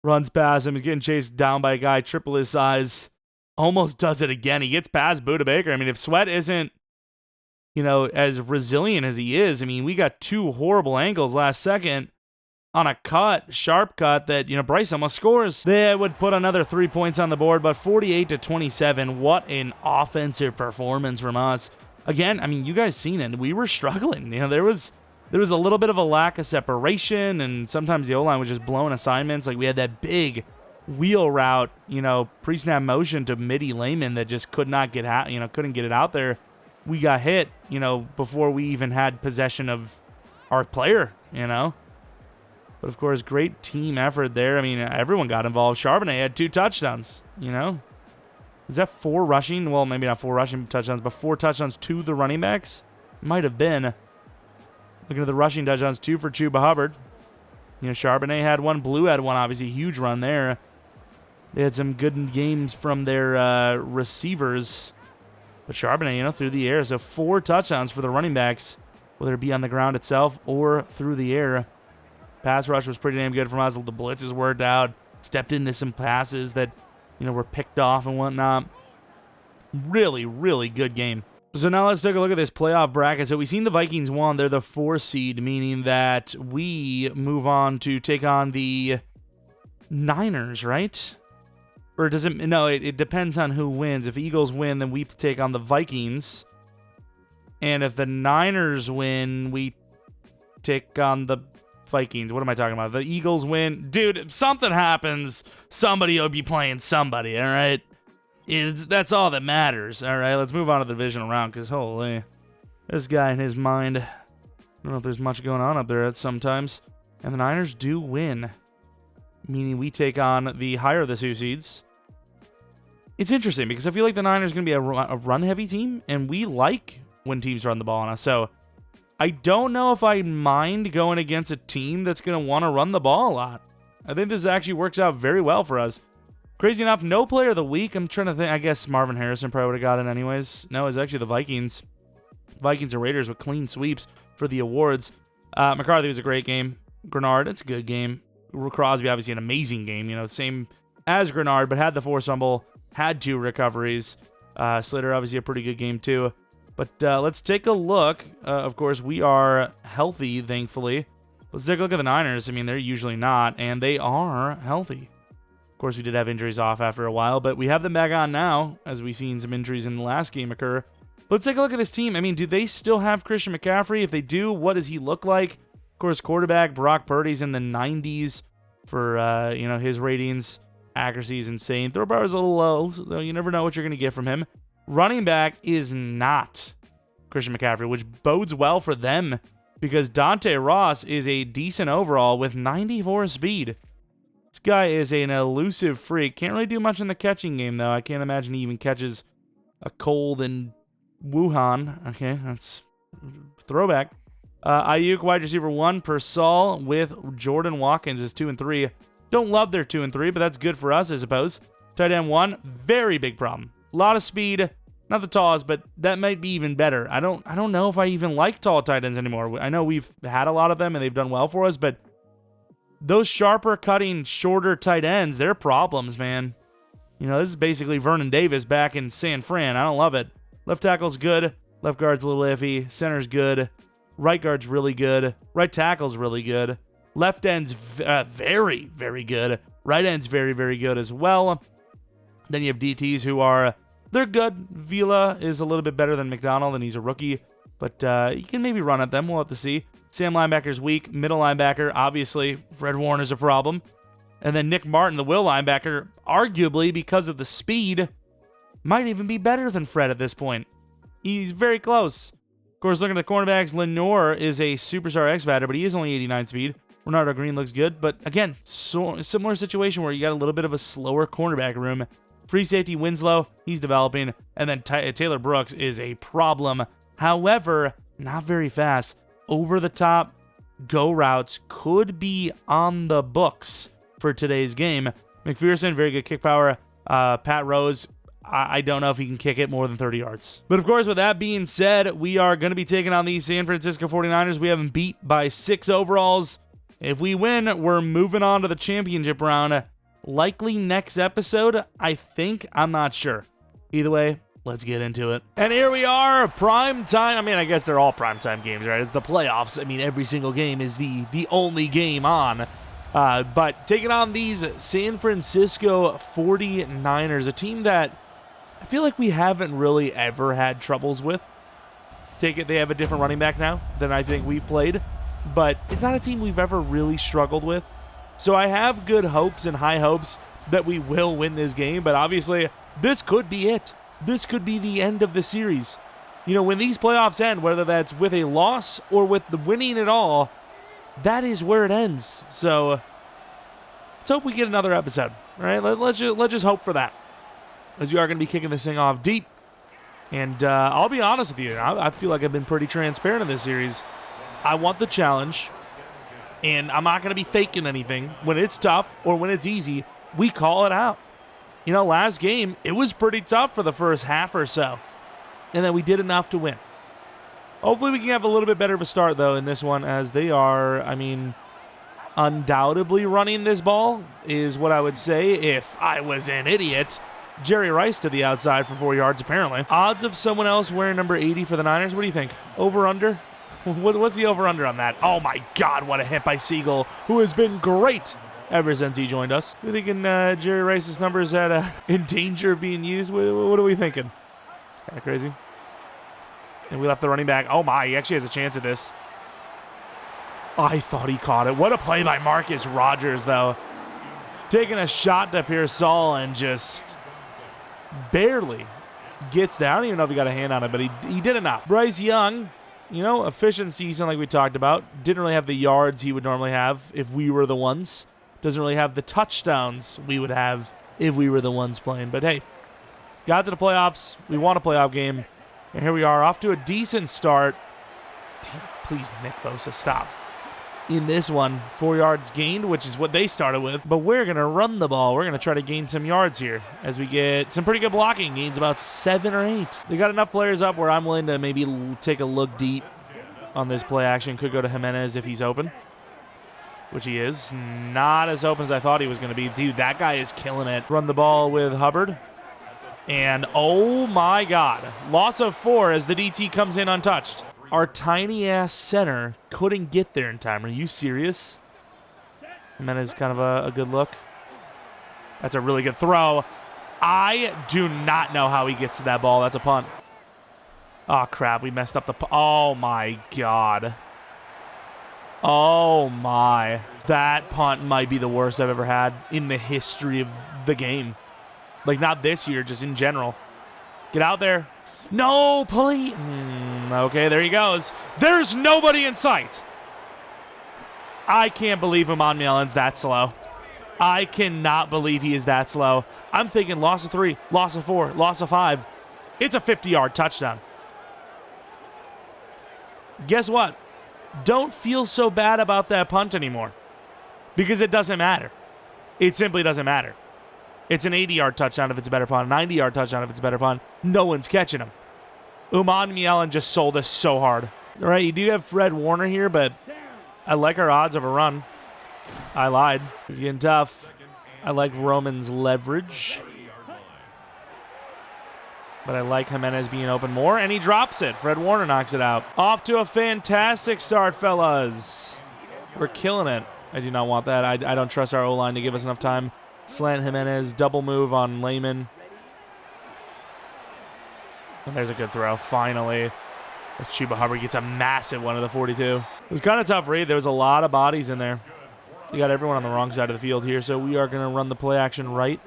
runs past him. He's getting chased down by a guy triple his size. Almost does it again. He gets past Budda Baker. I mean, if Sweat isn't, as resilient as he is, I mean, we got 2 horrible angles last second on a sharp cut that, Bryce almost scores. They would put another 3 points on the board, but 48-27. What an offensive performance from us. Again, I mean, you guys seen it. We were struggling. There was a little bit of a lack of separation, and sometimes the O-line was just blowing assignments. Like, we had that big wheel route, pre-snap motion to Midi Layman that just could not get out, couldn't get it out there. We got hit, before we even had possession of our player, But, of course, great team effort there. I mean, everyone got involved. Charbonnet had 2 touchdowns, Is that 4 rushing? Well, maybe not 4 rushing touchdowns, but 4 touchdowns to the running backs? Might have been. Looking at the rushing touchdowns, 2 for Chuba Hubbard. Charbonnet had 1. Blue had 1, obviously. Huge run there. They had some good games from their receivers. But Charbonnet, through the air. So 4 touchdowns for the running backs, whether it be on the ground itself or through the air. Pass rush was pretty damn good from us. The blitzes worked out. Stepped into some passes that, were picked off and whatnot. Really, really good game. So now let's take a look at this playoff bracket. So we've seen the Vikings won. They're the 4 seed, meaning that we move on to take on the Niners, right? Or does it? No, it depends on who wins. If Eagles win, then we take on the Vikings. And if the Niners win, we take on the Vikings. What am I talking about? The Eagles win. Dude, if something happens, somebody will be playing somebody, all right? That's all that matters, all right? Let's move on to the divisional round, because holy, this guy in his mind, I don't know if there's much going on up there at sometimes. And the Niners do win, meaning we take on the higher of the 2 seeds. It's interesting, because I feel like the Niners are going to be a run-heavy team, and we like when teams run the ball on us, so I don't know if I mind going against a team that's going to want to run the ball a lot. I think this actually works out very well for us. Crazy enough, no player of the week. I'm trying to think. I guess Marvin Harrison probably would have got it anyways. No, it's actually the Vikings. Vikings and Raiders with clean sweeps for the awards. McCarthy was a great game. Grenard, it's a good game. Crosby, obviously an amazing game. Same as Grenard, but had the forced fumble, had 2 recoveries. Slater, obviously a pretty good game too. But let's take a look. Of course, we are healthy, thankfully. Let's take a look at the Niners. I mean, they're usually not, and they are healthy. Of course, we did have injuries off after a while, but we have them back on now, as we've seen some injuries in the last game occur. Let's take a look at this team. I mean, do they still have Christian McCaffrey? If they do, what does he look like? Of course, quarterback Brock Purdy's in the 90s for, his ratings. Accuracy is insane. Throw power is a little low, so you never know what you're going to get from him. Running back is not Christian McCaffrey, which bodes well for them because Dante Ross is a decent overall with 94 speed. This guy is an elusive freak. Can't really do much in the catching game, though. I can't imagine he even catches a cold in Wuhan. Okay, that's throwback. Ayuk, wide receiver 1, Persall with Jordan Watkins is 2 and 3. Don't love their 2 and 3, but that's good for us, I suppose. Tight end 1, very big problem. A lot of speed, not the tallest, but that might be even better. I don't know if I even like tall tight ends anymore. I know we've had a lot of them and they've done well for us, but those sharper cutting, shorter tight ends, they're problems, man. This is basically Vernon Davis back in San Fran. I don't love it. Left tackle's good. Left guard's a little iffy. Center's good. Right guard's really good. Right tackle's really good. Left end's very, very good. Right end's very, very good as well. Then you have DTs who they're good. Vila is a little bit better than McDonald, and he's a rookie. But you can maybe run at them. We'll have to see. Sam linebacker's weak. Middle linebacker, obviously, Fred Warner's a problem. And then Nick Martin, the will linebacker, arguably because of the speed, might even be better than Fred at this point. He's very close. Of course, looking at the cornerbacks, Lenore is a superstar X-Factor, but he is only 89 speed. Renardo Green looks good, but again, similar situation where you got a little bit of a slower cornerback room. Free safety Winslow, he's developing, and then Taylor Brooks is a problem. However, not very fast. Over the top go routes could be on the books for today's game. McPherson, very good kick power. Pat Rose, I don't know if he can kick it more than 30 yards. But of course, with that being said, we are going to be taking on the San Francisco 49ers. We have them beat by 6 overalls. If we win, we're moving on to the championship round. Likely next episode, I think. I'm not sure. Either way, let's get into it. And here we are, prime time. I mean, I guess they're all prime time games, right? It's the playoffs. I mean, every single game is the only game on. But taking on these San Francisco 49ers, a team that I feel like we haven't really ever had troubles with. Take it, they have a different running back now than I think we've played. But it's not a team we've ever really struggled with. So I have good hopes and high hopes that we will win this game. But obviously, this could be it. This could be the end of the series. When these playoffs end, whether that's with a loss or with the winning it all, that is where it ends. So let's hope we get another episode. All right, let's just hope for that. As we are going to be kicking this thing off deep. And I'll be honest with you, I feel like I've been pretty transparent in this series. I want the challenge, and I'm not going to be faking anything. When it's tough or when it's easy, we call it out. Last game, it was pretty tough for the first half or so, and then we did enough to win. Hopefully we can have a little bit better of a start, though, in this one, as they are, undoubtedly running this ball is what I would say if I was an idiot. Jerry Rice to the outside for 4 yards, apparently. Odds of someone else wearing number 80 for the Niners, what do you think? Over, under? What's the over-under on that? Oh, my God, what a hit by Siegel, who has been great ever since he joined us. We're thinking Jerry Rice's numbers in danger of being used. What are we thinking? Kind of crazy. And we left the running back. Oh, my, he actually has a chance at this. I thought he caught it. What a play by Marcus Rogers, though. Taking a shot to Pearsall and just barely gets there. I don't even know if he got a hand on it, but he did enough. Bryce Young, efficient season like we talked about. Didn't really have the yards he would normally have if we were the ones. Doesn't really have the touchdowns we would have if we were the ones playing. But hey, got to the playoffs. We won a playoff game. And here we are, off to a decent start. Damn, please, Nick Bosa, stop. In this one, 4 yards gained, which is what they started with. But we're going to run the ball. We're going to try to gain some yards here as we get some pretty good blocking. Gains about 7 or 8. They got enough players up where I'm willing to maybe take a look deep on this play action. Could go to Jimenez if he's open, which he is. Not as open as I thought he was going to be. Dude, that guy is killing it. Run the ball with Hubbard. And oh my God, loss of 4 as the DT comes in untouched. Our tiny-ass center couldn't get there in time. Are you serious? Jimenez kind of a good look. That's a really good throw. I do not know how he gets to that ball. That's a punt. Oh, crap. We messed up the... Oh, my God. Oh, my. That punt might be the worst I've ever had in the history of the game. Like, not this year, just in general. Get out there. No, please. Okay, there he goes. There's nobody in sight. I can't believe Melon's that slow. I cannot believe he is that slow. I'm thinking loss of 3, loss of 4, loss of 5. It's a 50-yard touchdown. Guess what? Don't feel so bad about that punt anymore because it doesn't matter. It simply doesn't matter. It's an 80-yard touchdown if it's a better punt, 90-yard touchdown if it's a better punt. No one's catching him. Melon just sold us so hard. All right, you do have Fred Warner here, but I like our odds of a run. I lied. It's getting tough. I like Roman's leverage. But I like Jimenez being open more, and he drops it. Fred Warner knocks it out. Off to a fantastic start, fellas. We're killing it. I do not want that. I don't trust our O-line to give us enough time. Slant Jimenez, double move on Lehman. And there's a good throw, finally. As Chuba Hubbard gets a massive one of the 42. It was kind of tough read. There was a lot of bodies in there. You got everyone on the wrong side of the field here, so we are going to run the play action right.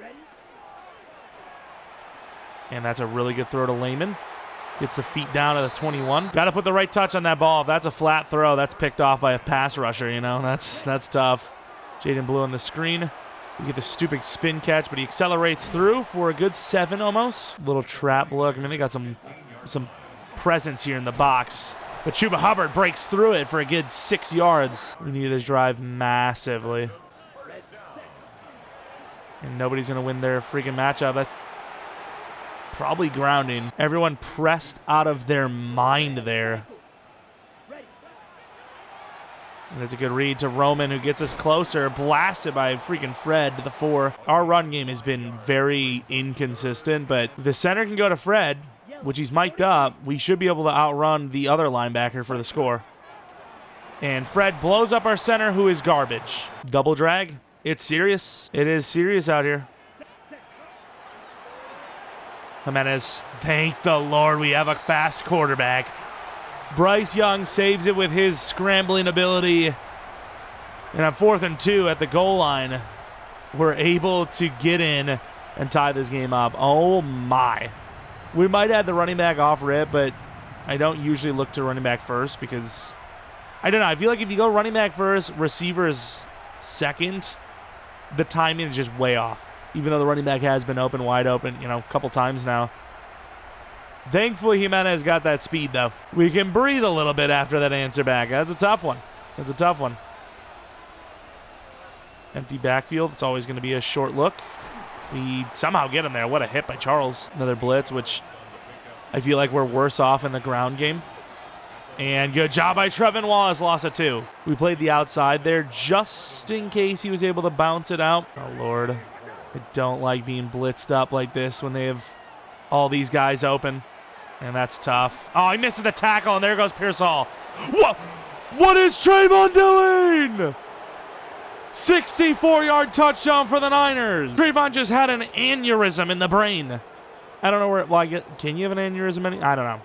And that's a really good throw to Lehman. Gets the feet down at the 21. Got to put the right touch on that ball. If that's a flat throw, that's picked off by a pass rusher, you know. That's tough. Jaden Blue on the screen. We get the stupid spin catch, but he accelerates through for a good 7 almost. Little trap look. I mean, they got some presence here in the box. But Chuba Hubbard breaks through it for a good 6 yards. We need this drive massively. And nobody's going to win their freaking matchup. That's probably grounding. Everyone pressed out of their mind there. And it's a good read to Roman, who gets us closer. Blasted by freaking Fred to the 4. Our run game has been very inconsistent, but if the center can go to Fred, which he's mic'd up, we should be able to outrun the other linebacker for the score. And Fred blows up our center, who is garbage. Double drag. It's serious. It is serious out here. Jimenez, thank the Lord we have a fast quarterback. Bryce Young saves it with his scrambling ability. And on 4th and 2 at the goal line, we're able to get in and tie this game up. Oh, my. We might have the running back off rip, but I don't usually look to running back first because, I don't know, I feel like if you go running back first, receivers second, the timing is just way off. Even though the running back has been open, wide open, you know, a couple times now. Thankfully, Jimenez got that speed, though. We can breathe a little bit after that answer back. That's a tough one. That's a tough one. Empty backfield. It's always going to be a short look. We somehow get him there. What a hit by Charles. Another blitz, which I feel like we're worse off in the ground game. And good job by Trevin Wallace. Lost it, 2. We played the outside there just in case he was able to bounce it out. Oh, Lord. I don't like being blitzed up like this when they have all these guys open. And that's tough. Oh, he misses the tackle, and there goes Pierce Hall. What is Trayvon doing? 64-yard touchdown for the Niners. Trayvon just had an aneurysm in the brain. I don't know where, can you have an aneurysm? I don't know.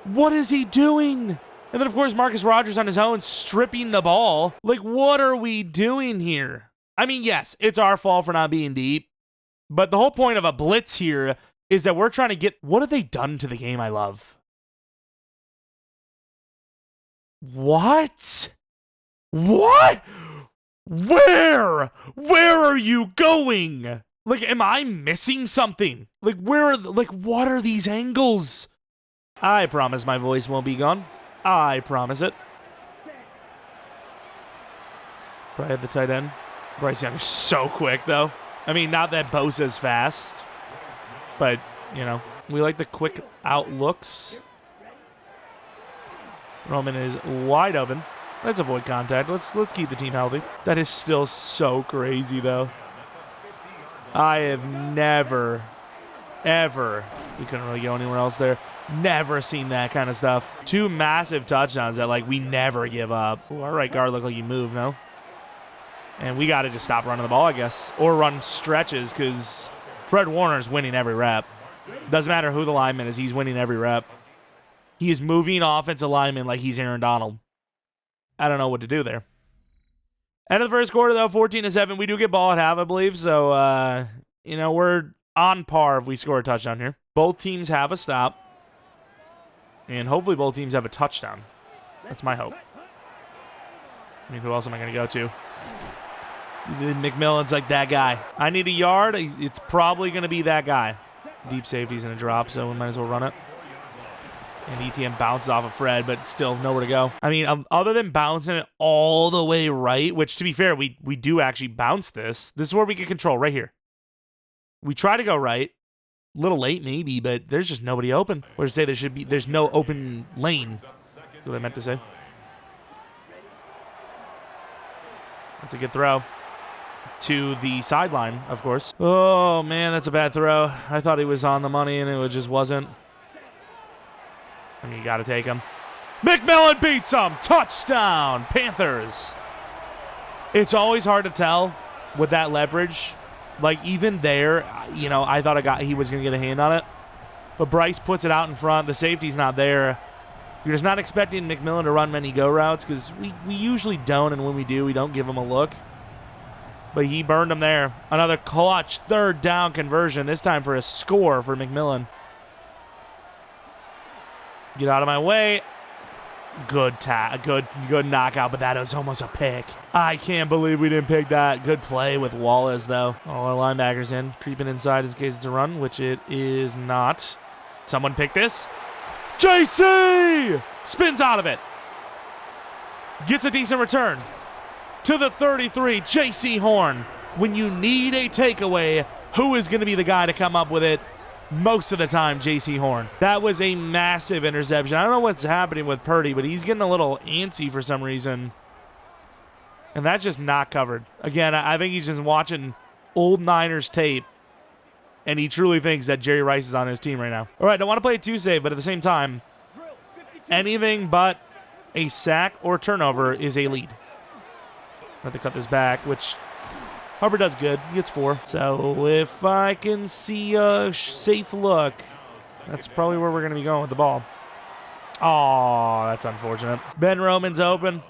What is he doing? And then, of course, Marcus Rogers on his own stripping the ball. Like, what are we doing here? I mean, yes, it's our fault for not being deep. But the whole point of a blitz here is that we're trying to get... What have they done to the game I love? What? What? Where? Where are you going? Like, am I missing something? Like, what are these angles? I promise my voice won't be gone. I promise it. Probably have the tight end. Bryce Young is so quick, though. I mean, not that Bosa's fast, but, you know, we like the quick outlooks. Roman is wide open. Let's avoid contact. Let's keep the team healthy. That is still so crazy, though. I have never, ever, we couldn't really go anywhere else there, never seen that kind of stuff. 2 massive touchdowns that, like, we never give up. Ooh, our right guard looked like he moved, no? And we got to just stop running the ball, I guess, or run stretches because Fred Warner's winning every rep. Doesn't matter who the lineman is. He's winning every rep. He is moving offensive lineman like he's Aaron Donald. I don't know what to do there. End of the first quarter, though, 14-7. We do get ball at half, I believe. So, we're on par if we score a touchdown here. Both teams have a stop. And hopefully both teams have a touchdown. That's my hope. I mean, who else am I going to go to? McMillan's like that guy. I need a yard. It's probably going to be that guy. Deep safety's going to drop, so we might as well run it. And ETN bounces off of Fred, but still nowhere to go. I mean, other than bouncing it all the way right, which, to be fair, we do actually bounce this. This is where we get control, right here. We try to go right. A little late, maybe, but there's just nobody open. Or to say there's no open lane. That's what I meant to say. That's a good throw. To the sideline, of course. Oh, man, that's a bad throw. I thought he was on the money, and it just wasn't. I mean, you got to take him. McMillan beats him. Touchdown, Panthers. It's always hard to tell with that leverage. Like, even there, I thought he was going to get a hand on it. But Bryce puts it out in front. The safety's not there. You're just not expecting McMillan to run many go routes because we usually don't, and when we do, we don't give him a look. But he burned him there. Another clutch third down conversion, this time for a score for McMillan. Get out of my way. Good knockout, but that was almost a pick. I can't believe we didn't pick that. Good play with Wallace, though. All our linebackers in, creeping inside in case it's a run, which it is not. Someone pick this. JC spins out of it. Gets a decent return. To the 33, JC Horn. When you need a takeaway, who is going to be the guy to come up with it? Most of the time, JC Horn. That was a massive interception. I don't know what's happening with Purdy, but he's getting a little antsy for some reason. And that's just not covered. Again, I think he's just watching old Niners tape, and he truly thinks that Jerry Rice is on his team right now. All right, don't want to play it too safe, but at the same time, anything but a sack or turnover is a lead. I have to cut this back, which Hubbard does good. He gets 4. So if I can see a safe look, that's probably where we're going to be going with the ball. Oh, that's unfortunate. Ben Roman's open.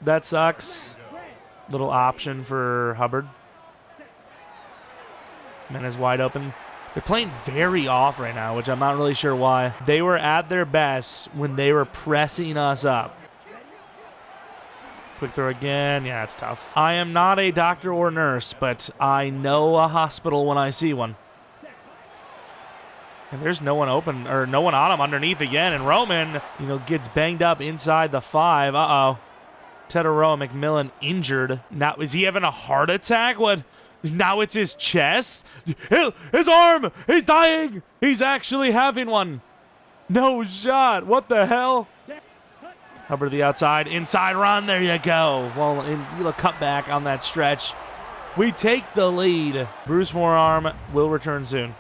That sucks. Little option for Hubbard. Man is wide open. They're playing very off right now, which I'm not really sure why. They were at their best when they were pressing us up. Quick throw again. Yeah, it's tough. I am not a doctor or nurse, but I know a hospital when I see one. And there's no one open, or no one on him underneath again. And Roman, gets banged up inside the 5. Uh-oh. Teteroa McMillan injured. Now, is he having a heart attack? What? Now it's his chest? His arm! He's dying! He's actually having one. No shot. What the hell? Hubbard to the outside. Inside run. There you go. Well, a cutback on that stretch. We take the lead. Bruised forearm will return soon.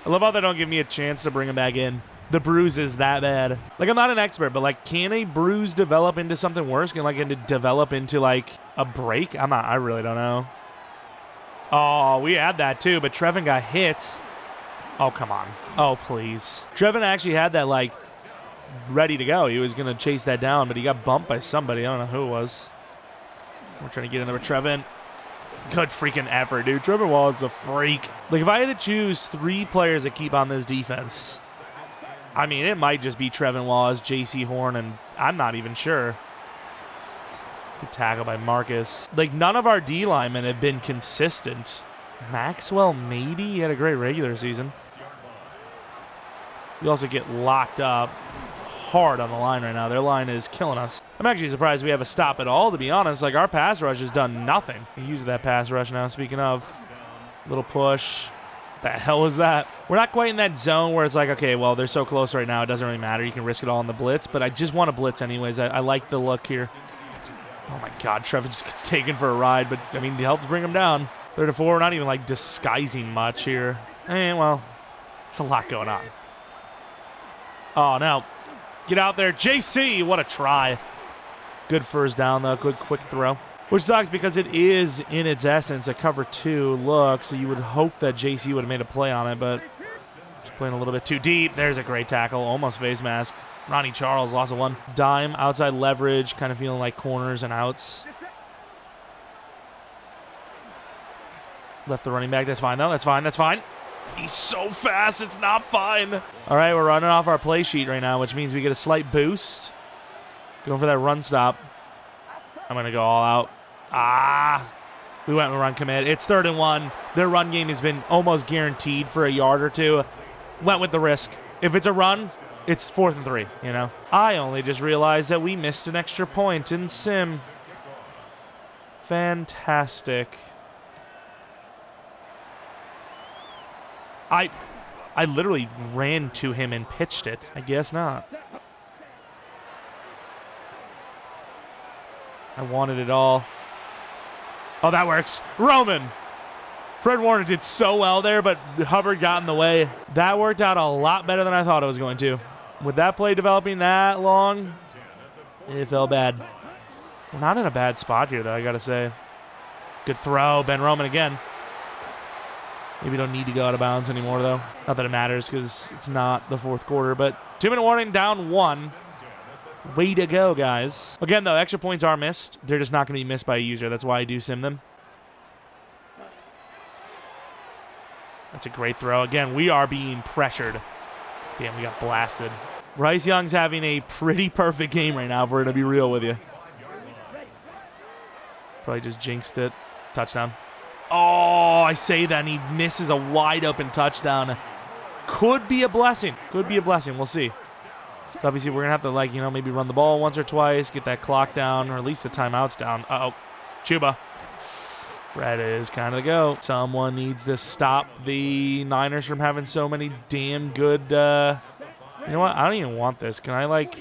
I love how they don't give me a chance to bring him back in. The bruise is that bad. Like, I'm not an expert, but, can a bruise develop into something worse? Can, it develop into, a break? I really don't know. Oh, we had that, too, but Trevin got hit. Oh, come on. Oh, please. Trevin actually had that, ready to go. He was going to chase that down, but he got bumped by somebody. I don't know who it was. We're trying to get in there with Trevin. Good freaking effort, dude. Trevin Wallace is a freak. If I had to choose 3 players to keep on this defense, it might just be Trevin Wallace, JC Horn, and I'm not even sure. Good tackle by Marcus. None of our D linemen have been consistent. Maxwell, maybe? He had a great regular season. We also get locked up hard on the line right now. Their line is killing us. I'm actually surprised we have a stop at all, to be honest. Our pass rush has done nothing. We use that pass rush now, speaking of. Little push. The hell is that? We're not quite in that zone where it's okay, well, they're so close right now, it doesn't really matter. You can risk it all in the blitz, but I just want to blitz anyways. I like the look here. Oh, my God. Trevor just gets taken for a ride, but, he helps bring him down. 3rd and 4, we're not even, disguising much here. Well, it's a lot going on. Oh, now, get out there. JC, what a try. Good first down, though. Good quick throw. Which sucks because it is, in its essence, a cover 2 look, so you would hope that JC would have made a play on it, but Playing a little bit too deep. There's a great tackle. Almost face mask. Ronnie Charles lost a one. Dime, outside leverage, kind of feeling like corners and outs. Left the running back. That's fine, though. That's fine. That's fine. He's so fast. It's not fine. All right, we're running off our play sheet right now, which means we get a slight boost. Going for that run stop. I'm going to go all out. We went with run commit. It's 3rd and 1. Their run game has been almost guaranteed for a yard or two. Went with the risk. If it's a run, it's 4th and 3, you know? I only just realized that we missed an extra point in sim. Fantastic. I literally ran to him and pitched it. I guess not. I wanted it all. Oh, that works. Roman. Fred Warner did so well there, but Hubbard got in the way. That worked out a lot better than I thought it was going to. With that play developing that long, it felt bad. We're not in a bad spot here, though, I got to say. Good throw. Ben Roman again. Maybe don't need to go out of bounds anymore, though. Not that it matters because it's not the 4th quarter, but 2-minute warning, down 1. Way to go, guys. Again, though, extra points are missed. They're just not going to be missed by a user. That's why I do sim them. That's a great throw. Again, we are being pressured. Damn, we got blasted. Bryce Young's having a pretty perfect game right now, if we're going to be real with you. Probably just jinxed it. Touchdown. Oh, I say that, and he misses a wide-open touchdown. Could be a blessing. Could be a blessing. We'll see. So obviously we're going to have to, like, you know, maybe run the ball once or twice, get that clock down, or at least the timeouts down. Uh-oh. Chuba. Brett is kind of the go. Someone needs to stop the Niners from having so many damn good, you know what? I don't even want this. Can I, like,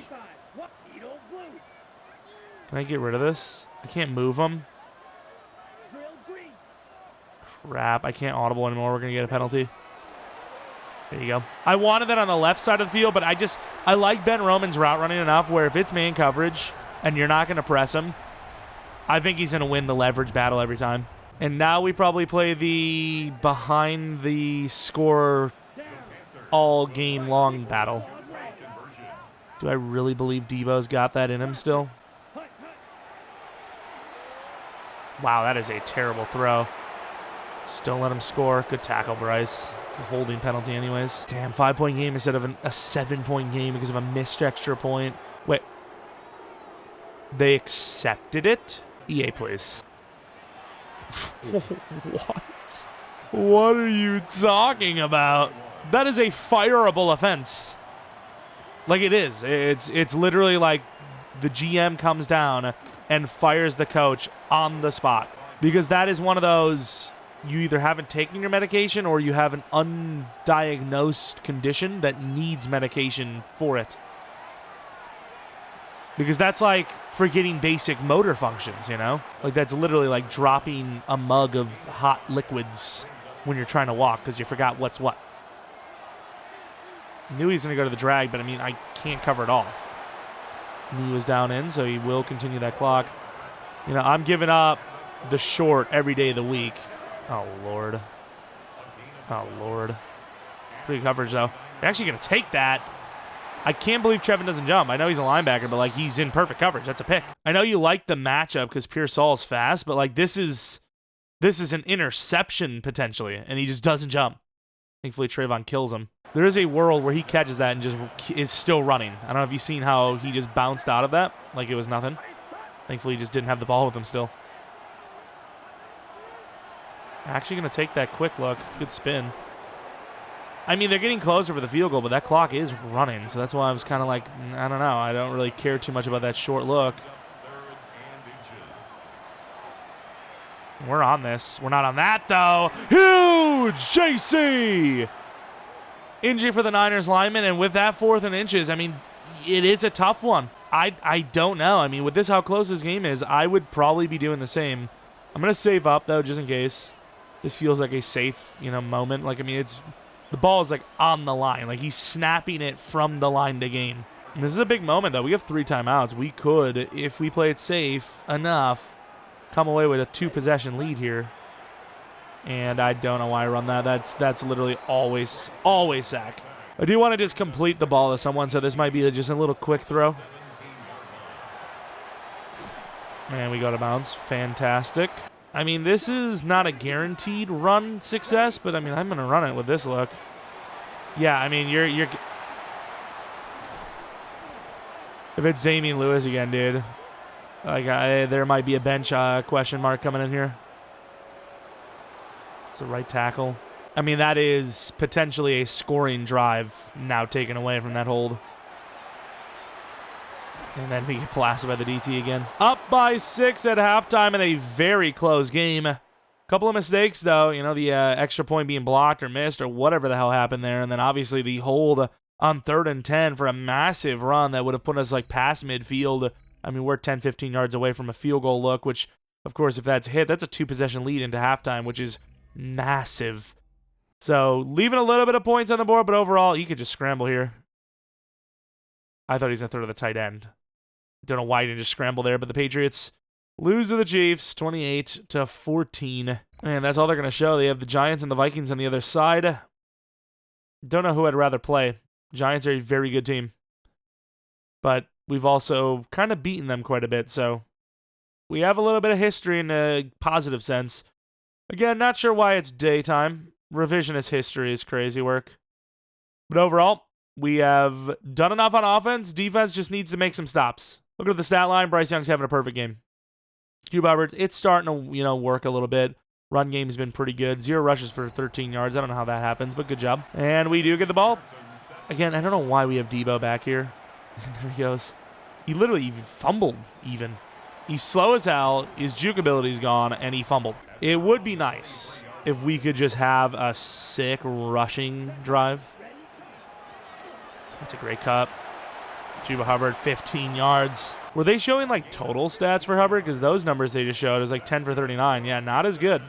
can I get rid of this? I can't move them. Crap, I can't audible anymore. We're going to get a penalty. There you go. I wanted that on the left side of the field, but I like Ben Roman's route running enough where if it's man coverage and you're not going to press him, I think he's going to win the leverage battle every time. And now we probably play the behind the score all game long battle. Do I really believe Debo's got that in him still? Wow, that is a terrible throw. Just don't let him score. Good tackle, Bryce. It's a holding penalty anyways. Damn, 5-point game instead of a 7-point game because of a missed extra point. Wait. They accepted it? EA, please. What? What are you talking about? That is a fireable offense. Like it is. It's literally like the GM comes down and fires the coach on the spot. Because that is one of those, you either haven't taken your medication or you have an undiagnosed condition that needs medication for it. Because that's like forgetting basic motor functions, you know? Like that's literally like dropping a mug of hot liquids when you're trying to walk because you forgot what's what. Knew he was going to go to the drag, but I mean, I can't cover it all. Knee was down in, so he will continue that clock. You know, I'm giving up the short every day of the week. Oh, Lord. Oh, Lord. Pretty coverage, though. They're actually going to take that. I can't believe Trevin doesn't jump. I know he's a linebacker, but, like, he's in perfect coverage. That's a pick. I know you like the matchup because Pearsall's fast, but, like, this is an interception, potentially, and he just doesn't jump. Thankfully, Trayvon kills him. There is a world where he catches that and just is still running. I don't know if you've seen how he just bounced out of that like it was nothing. Thankfully, he just didn't have the ball with him still. Actually going to take that quick look. Good spin. I mean, they're getting closer for the field goal, but that clock is running. So that's why I was kind of like, I don't know. I don't really care too much about that short look. We're on this. We're not on that, though. Huge JC! Injury for the Niners lineman, and with that 4th and inches, I mean, it is a tough one. I don't know. I mean, with this, how close this game is, I would probably be doing the same. I'm going to save up, though, just in case. This feels like a safe, you know, moment. Like, I mean, the ball is, like, on the line. Like, he's snapping it from the line to gain. And this is a big moment, though. We have 3 timeouts. We could, if we play it safe enough, come away with a 2-possession lead here. And I don't know why I run that. That's literally always sack. I do want to just complete the ball to someone, so this might be just a little quick throw. And we go to bounds. Fantastic. I mean, this is not a guaranteed run success, but I mean, I'm going to run it with this look. Yeah, I mean, you're if it's Damian Lewis again, dude, like there might be a bench question mark coming in here. It's the right tackle. I mean, that is potentially a scoring drive now taken away from that hold. And then we get blasted by the DT again. Up by 6 at halftime in a very close game. Couple of mistakes, though. You know, the extra point being blocked or missed or whatever the hell happened there. And then obviously the hold on 3rd and 10 for a massive run that would have put us like past midfield. I mean, we're 10, 15 yards away from a field goal look, which, of course, if that's hit, that's a 2-possession lead into halftime, which is massive. So leaving a little bit of points on the board, but overall, you could just scramble here. I thought he was going to throw to the tight end. Don't know why he didn't just scramble there, but the Patriots lose to the Chiefs 28-14. And that's all they're going to show. They have the Giants and the Vikings on the other side. Don't know who I'd rather play. Giants are a very good team. But we've also kind of beaten them quite a bit, so we have a little bit of history in a positive sense. Again, not sure why it's daytime. Revisionist history is crazy work. But overall, we have done enough on offense. Defense just needs to make some stops. Look at the stat line. Bryce Young's having a perfect game. Cube Hubbard, it's starting to, work a little bit. Run game's been pretty good. 0 rushes for 13 yards. I don't know how that happens, but good job. And we do get the ball. Again, I don't know why we have Debo back here. There he goes. He literally fumbled even. He's slow as hell. His juke ability's gone, and he fumbled. It would be nice if we could just have a sick rushing drive. That's a great cut. Chuba Hubbard, 15 yards. Were they showing like total stats for Hubbard? Because those numbers they just showed was like 10 for 39. Yeah, not as good.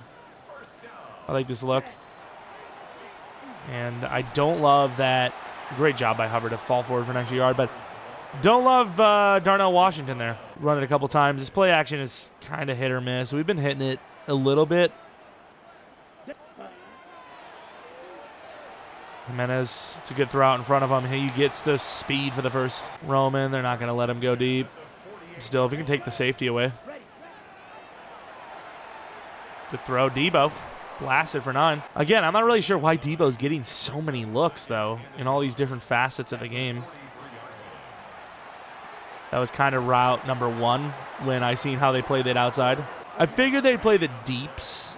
I like this look. And I don't love that. Great job by Hubbard to fall forward for an extra yard, but don't love Darnell Washington there. Run it a couple times. This play action is kind of hit or miss. We've been hitting it a little bit. Jimenez, it's a good throw out in front of him. He gets the speed for the first. Roman, they're not going to let him go deep. Still, if we can take the safety away. Good throw, Debo. Blasted for 9. Again, I'm not really sure why Debo's getting so many looks, though, in all these different facets of the game. That was kind of route number 1 when I seen how they played it outside. I figured they'd play the deeps,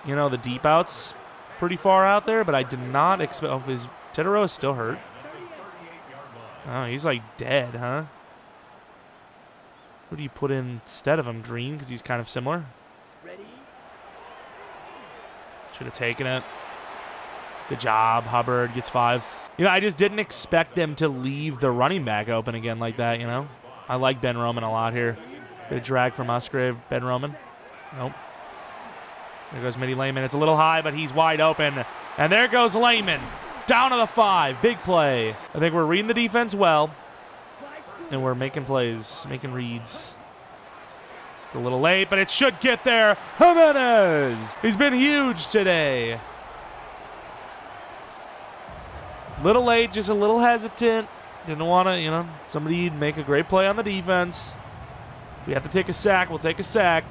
the deep outs pretty far out there, but I did not expect. Oh, is Tedero still hurt? Oh, he's like dead, huh? What do you put in instead of him? Green, because he's kind of similar. Should have taken it. Good job. Hubbard gets 5. I just didn't expect them to leave the running back open again like that, I like Ben Roman a lot here. Bit of drag from Musgrave. Ben Roman. Nope. There goes Mitty Lehman. It's a little high, but he's wide open. And there goes Lehman. Down to the 5. Big play. I think we're reading the defense well. And we're making plays, making reads. It's a little late, but it should get there. Jimenez. He's been huge today. Little late, just a little hesitant. Didn't want to, somebody make a great play on the defense. We have to take a sack. We'll take a sack.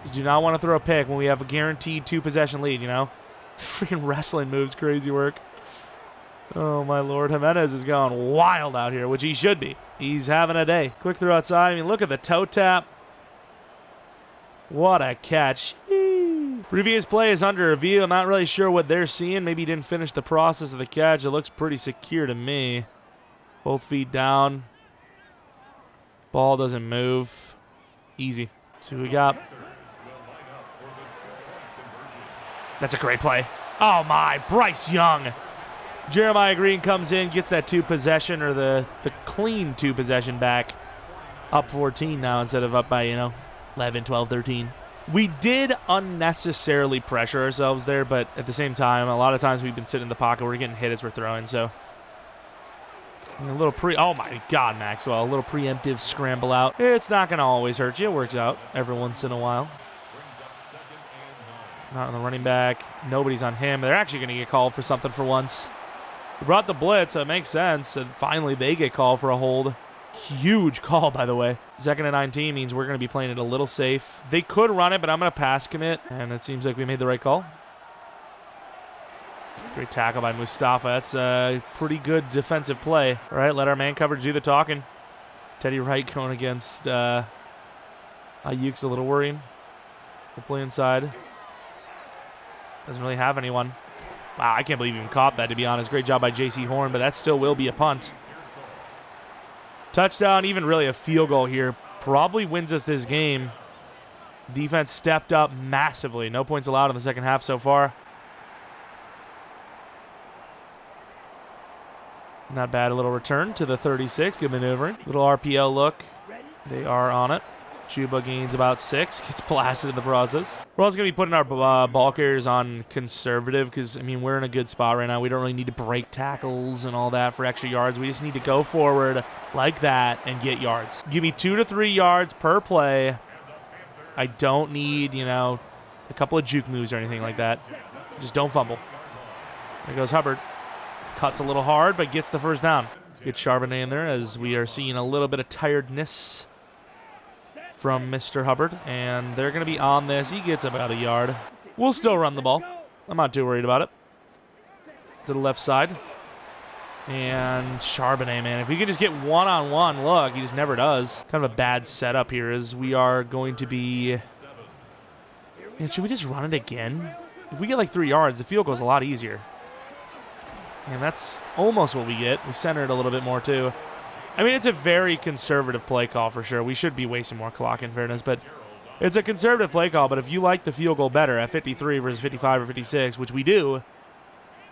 You do not want to throw a pick when we have a guaranteed 2-possession lead, Freaking wrestling moves, crazy work. Oh, my Lord. Jimenez is going wild out here, which he should be. He's having a day. Quick throw outside. I mean, look at the toe tap. What a catch. Previous play is under review. I'm not really sure what they're seeing. Maybe he didn't finish the process of the catch. It looks pretty secure to me. Both feet down. Ball doesn't move. Easy. See what we got. That's a great play. Oh, my. Bryce Young. Jeremiah Green comes in, gets that 2-possession or the clean 2-possession back. Up 14 now instead of up by, 11, 12, 13. We did unnecessarily pressure ourselves there, but at the same time, a lot of times we've been sitting in the pocket. We're getting hit as we're throwing, so. A little oh my God, Maxwell. A little preemptive scramble out. It's not going to always hurt you. It works out every once in a while. Not on the running back. Nobody's on him. They're actually going to get called for something for once. We brought the blitz, so it makes sense. And finally, they get called for a hold. Huge call, by the way. 2nd and 19 means we're going to be playing it a little safe. They could run it, but I'm going to pass commit. And it seems like we made the right call. Great tackle by Mustafa. That's a pretty good defensive play. All right, let our man coverage do the talking. Teddy Wright going against Ayuk's a little worrying. We'll play inside. Doesn't really have anyone. Wow, I can't believe he even caught that, to be honest. Great job by J.C. Horn, but that still will be a punt. Touchdown, even really a field goal here, probably wins us this game. Defense stepped up massively. No points allowed in the second half so far. Not bad. A little return to the 36. Good maneuvering. Little RPO look. They are on it. Chuba gains about 6. Gets blasted in the process. We're also going to be putting our ball carriers on conservative because, I mean, we're in a good spot right now. We don't really need to break tackles and all that for extra yards. We just need to go forward like that and get yards. Give me 2 to 3 yards per play. I don't need, you know, a couple of juke moves or anything like that. Just don't fumble. There goes Hubbard. Cuts a little hard, but gets the first down. Get Charbonnet in there as we are seeing a little bit of tiredness from Mr. Hubbard, and they're going to be on this. He gets about a yard. We'll still run the ball. I'm not too worried about it. To the left side. And Charbonnet, man. If we could just get one-on-one look, he just never does. Kind of a bad setup here as we are going to be... Man, should we just run it again? If we get like 3 yards, the field goes a lot easier. And that's almost what we get. We center it a little bit more, too. I mean, it's a very conservative play call for sure. We should be wasting more clock in fairness, but it's a conservative play call. But if you like the field goal better at 53 versus 55 or 56, which we do,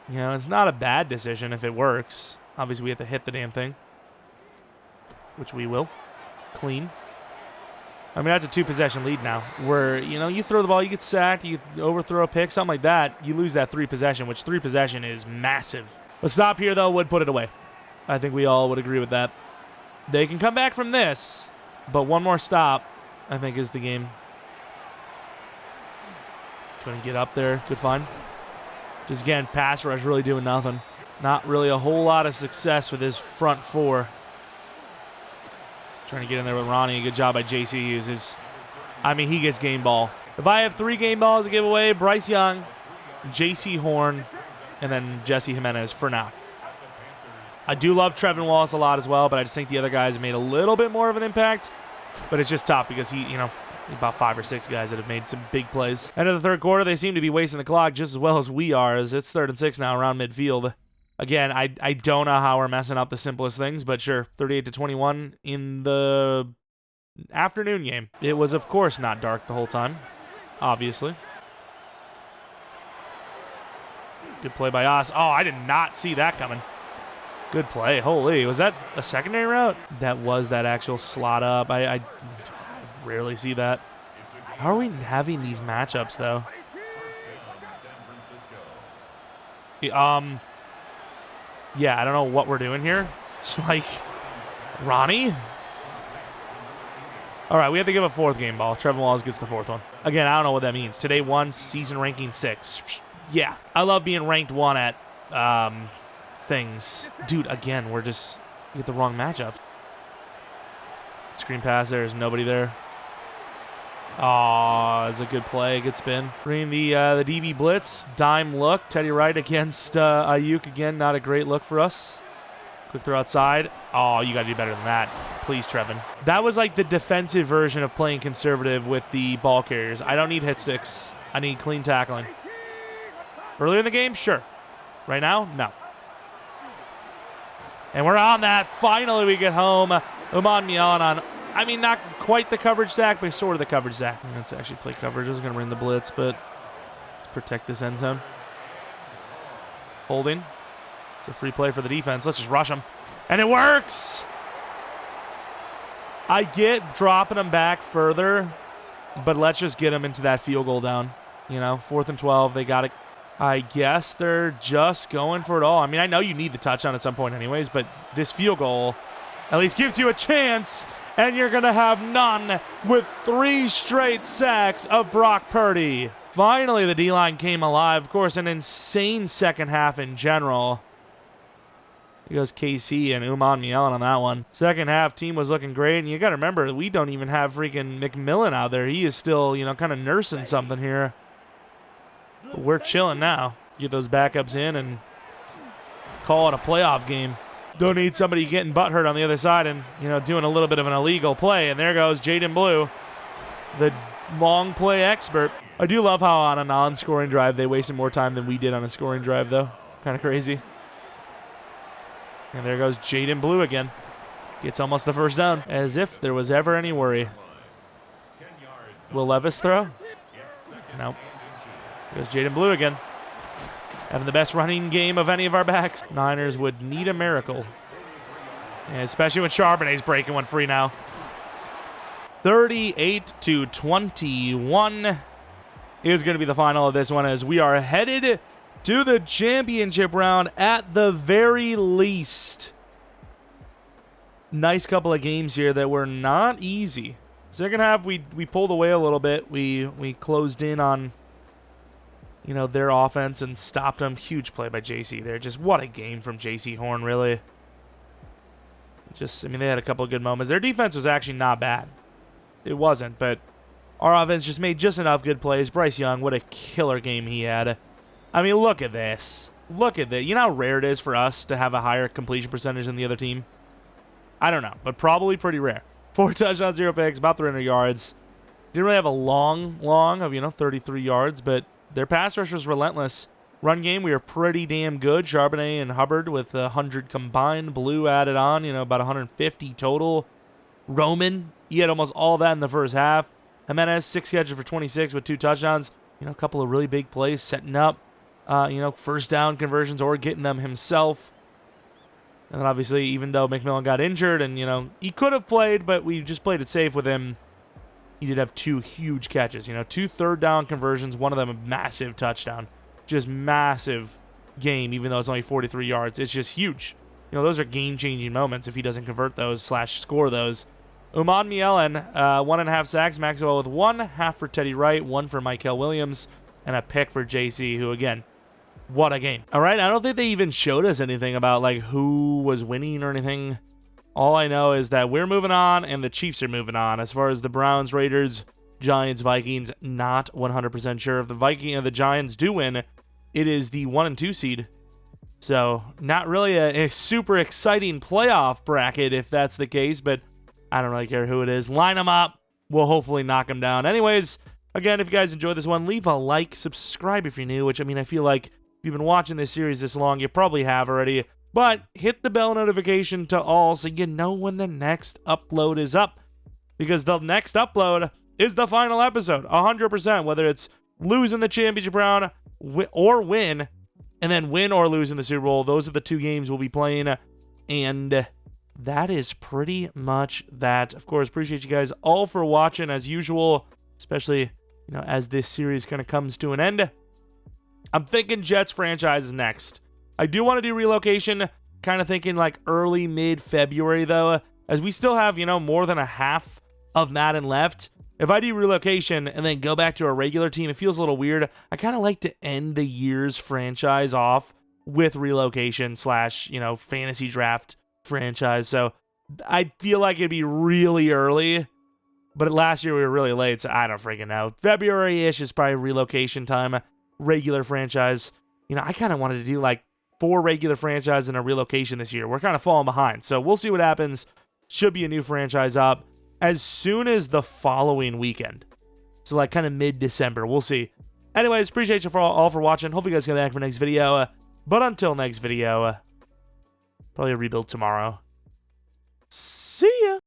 you know, it's not a bad decision if it works. Obviously, we have to hit the damn thing, which we will. Clean. I mean, that's a 2-possession lead now where, you know, you throw the ball, you get sacked, you overthrow a pick, something like that, you lose that 3 possession, which 3 possession is massive. A stop here, though, would put it away. I think we all would agree with that. They can come back from this, but one more stop, I think, is the game. Couldn't get up there. Good find. Just, again, pass rush really doing nothing. Not really a whole lot of success with his front 4. Trying to get in there with Ronnie. Good job by JC. I mean, he gets game ball. If I have 3 game balls to give away, Bryce Young, JC Horn, and then Jesse Jimenez for now. I do love Trevin Wallace a lot as well, but I just think the other guys made a little bit more of an impact. But it's just tough because he, you know, about 5 or 6 guys that have made some big plays. End of the third quarter, they seem to be wasting the clock just as well as we are, as it's 3rd and 6 now around midfield. Again, I don't know how we're messing up the simplest things, but sure, 38-21 in the afternoon game. It was, of course, not dark the whole time, obviously. Good play by us. Oh, I did not see that coming. Good play. Holy, was that a secondary route? That was that actual slot up. I rarely see that. How are we having these matchups, though? Yeah, I don't know what we're doing here. It's like, Ronnie? All right, we have to give a 4th game ball. Trevin Wallace gets the 4th one. Again, I don't know what that means. Today 1, season ranking 6. Yeah, I love being ranked 1 at things. Dude, again, we get the wrong matchup. Screen pass, there's nobody there. Oh, it's a good play, good spin. Bringing the DB blitz, dime look. Teddy Wright against Ayuk again, not a great look for us. Quick throw outside. Oh, you got to do better than that. Please, Trevin. That was like the defensive version of playing conservative with the ball carriers. I don't need hit sticks. I need clean tackling. Earlier in the game, sure. Right now, no. And we're on that. Finally, we get home. Uman Mian on, I mean, not quite the coverage sack, but sort of the coverage sack. Let's actually play coverage. I was going to bring the blitz, but let's protect this end zone. Holding. It's a free play for the defense. Let's just rush them. And it works! I get dropping them back further, but let's just get them into that field goal down. You know, 4th and 12. They got it. I guess they're just going for it all. I mean, I know you need the touchdown at some point anyways, but this field goal at least gives you a chance, and you're going to have none with 3 straight sacks of Brock Purdy. Finally, the D-line came alive. Of course, an insane second half in general. Here goes KC and Miel on that one. Second half, team was looking great. And you got to remember, we don't even have freaking McMillan out there. He is still, kind of nursing something here. But we're chilling now. Get those backups in and call it a playoff game. Don't need somebody getting butthurt on the other side and, doing a little bit of an illegal play. And there goes Jaden Blue, the long play expert. I do love how on a non-scoring drive, they wasted more time than we did on a scoring drive, though. Kind of crazy. And there goes Jaden Blue again. Gets almost the first down. As if there was ever any worry. Will Levis throw? Nope. There's Jaden Blue again. Having the best running game of any of our backs. Niners would need a miracle. And especially when Charbonnet's breaking one free now. 38-21 is going to be the final of this one as we are headed to the championship round at the very least. Nice couple of games here that were not easy. Second half, we pulled away a little bit. We closed in on, their offense and stopped them. Huge play by JC there. Just what a game from JC Horn, really. They had a couple of good moments. Their defense was actually not bad. It wasn't, but our offense just made just enough good plays. Bryce Young, what a killer game he had. Look at this. Look at that. You know how rare it is for us to have a higher completion percentage than the other team? I don't know, but probably pretty rare. 4 touchdowns, 0 picks, about 300 yards. Didn't really have a long of, 33 yards, but their pass rush was relentless. Run game, we were pretty damn good. Charbonnet and Hubbard with 100 combined. Blue added on, about 150 total. Roman, he had almost all that in the first half. Jimenez, 6 catches for 26 with 2 touchdowns. A couple of really big plays setting up, first down conversions or getting them himself. And then obviously, even though McMillan got injured and, he could have played, but we just played it safe with him. He did have 2 huge catches, 2 third down conversions, one of them a massive touchdown. Just massive game, even though it's only 43 yards. It's just huge. Those are game-changing moments if he doesn't convert those / score those. Mielen, 1.5 sacks. Maxwell with 1, half for Teddy Wright, 1 for Michael Williams, and a pick for JC, who, again, what a game. All right, I don't think they even showed us anything about, who was winning or anything. All I know is that we're moving on, and the Chiefs are moving on. As far as the Browns, Raiders, Giants, Vikings, not 100% sure. If the Giants do win, it is the 1 and 2 seed. So, not really a super exciting playoff bracket if that's the case, but I don't really care who it is. Line them up. We'll hopefully knock them down. Anyways, again, if you guys enjoyed this one, leave a like, subscribe if you're new, which, I feel like if you've been watching this series this long, you probably have already. But hit the bell notification to all so you know when the next upload is up. Because the next upload is the final episode, 100%, whether it's losing the championship round or win, and then win or lose in the Super Bowl. Those are the 2 games we'll be playing, and that is pretty much that. Of course, appreciate you guys all for watching as usual, especially, as this series kind of comes to an end. I'm thinking Jets franchise is next. I do want to do relocation, kind of thinking early, mid-February, though, as we still have, more than a half of Madden left. If I do relocation and then go back to a regular team, it feels a little weird. I kind of like to end the year's franchise off with relocation / fantasy draft franchise. So I feel like it'd be really early, but last year we were really late, so I don't freaking know. February-ish is probably relocation time, regular franchise. I kind of wanted to do 4 regular franchises and a relocation this year. We're kind of falling behind, so we'll see what happens. Should be a new franchise up as soon as the following weekend. So kind of mid-December. We'll see. Anyways, appreciate you all for watching. Hope you guys come back for next video. But until next video, probably a rebuild tomorrow.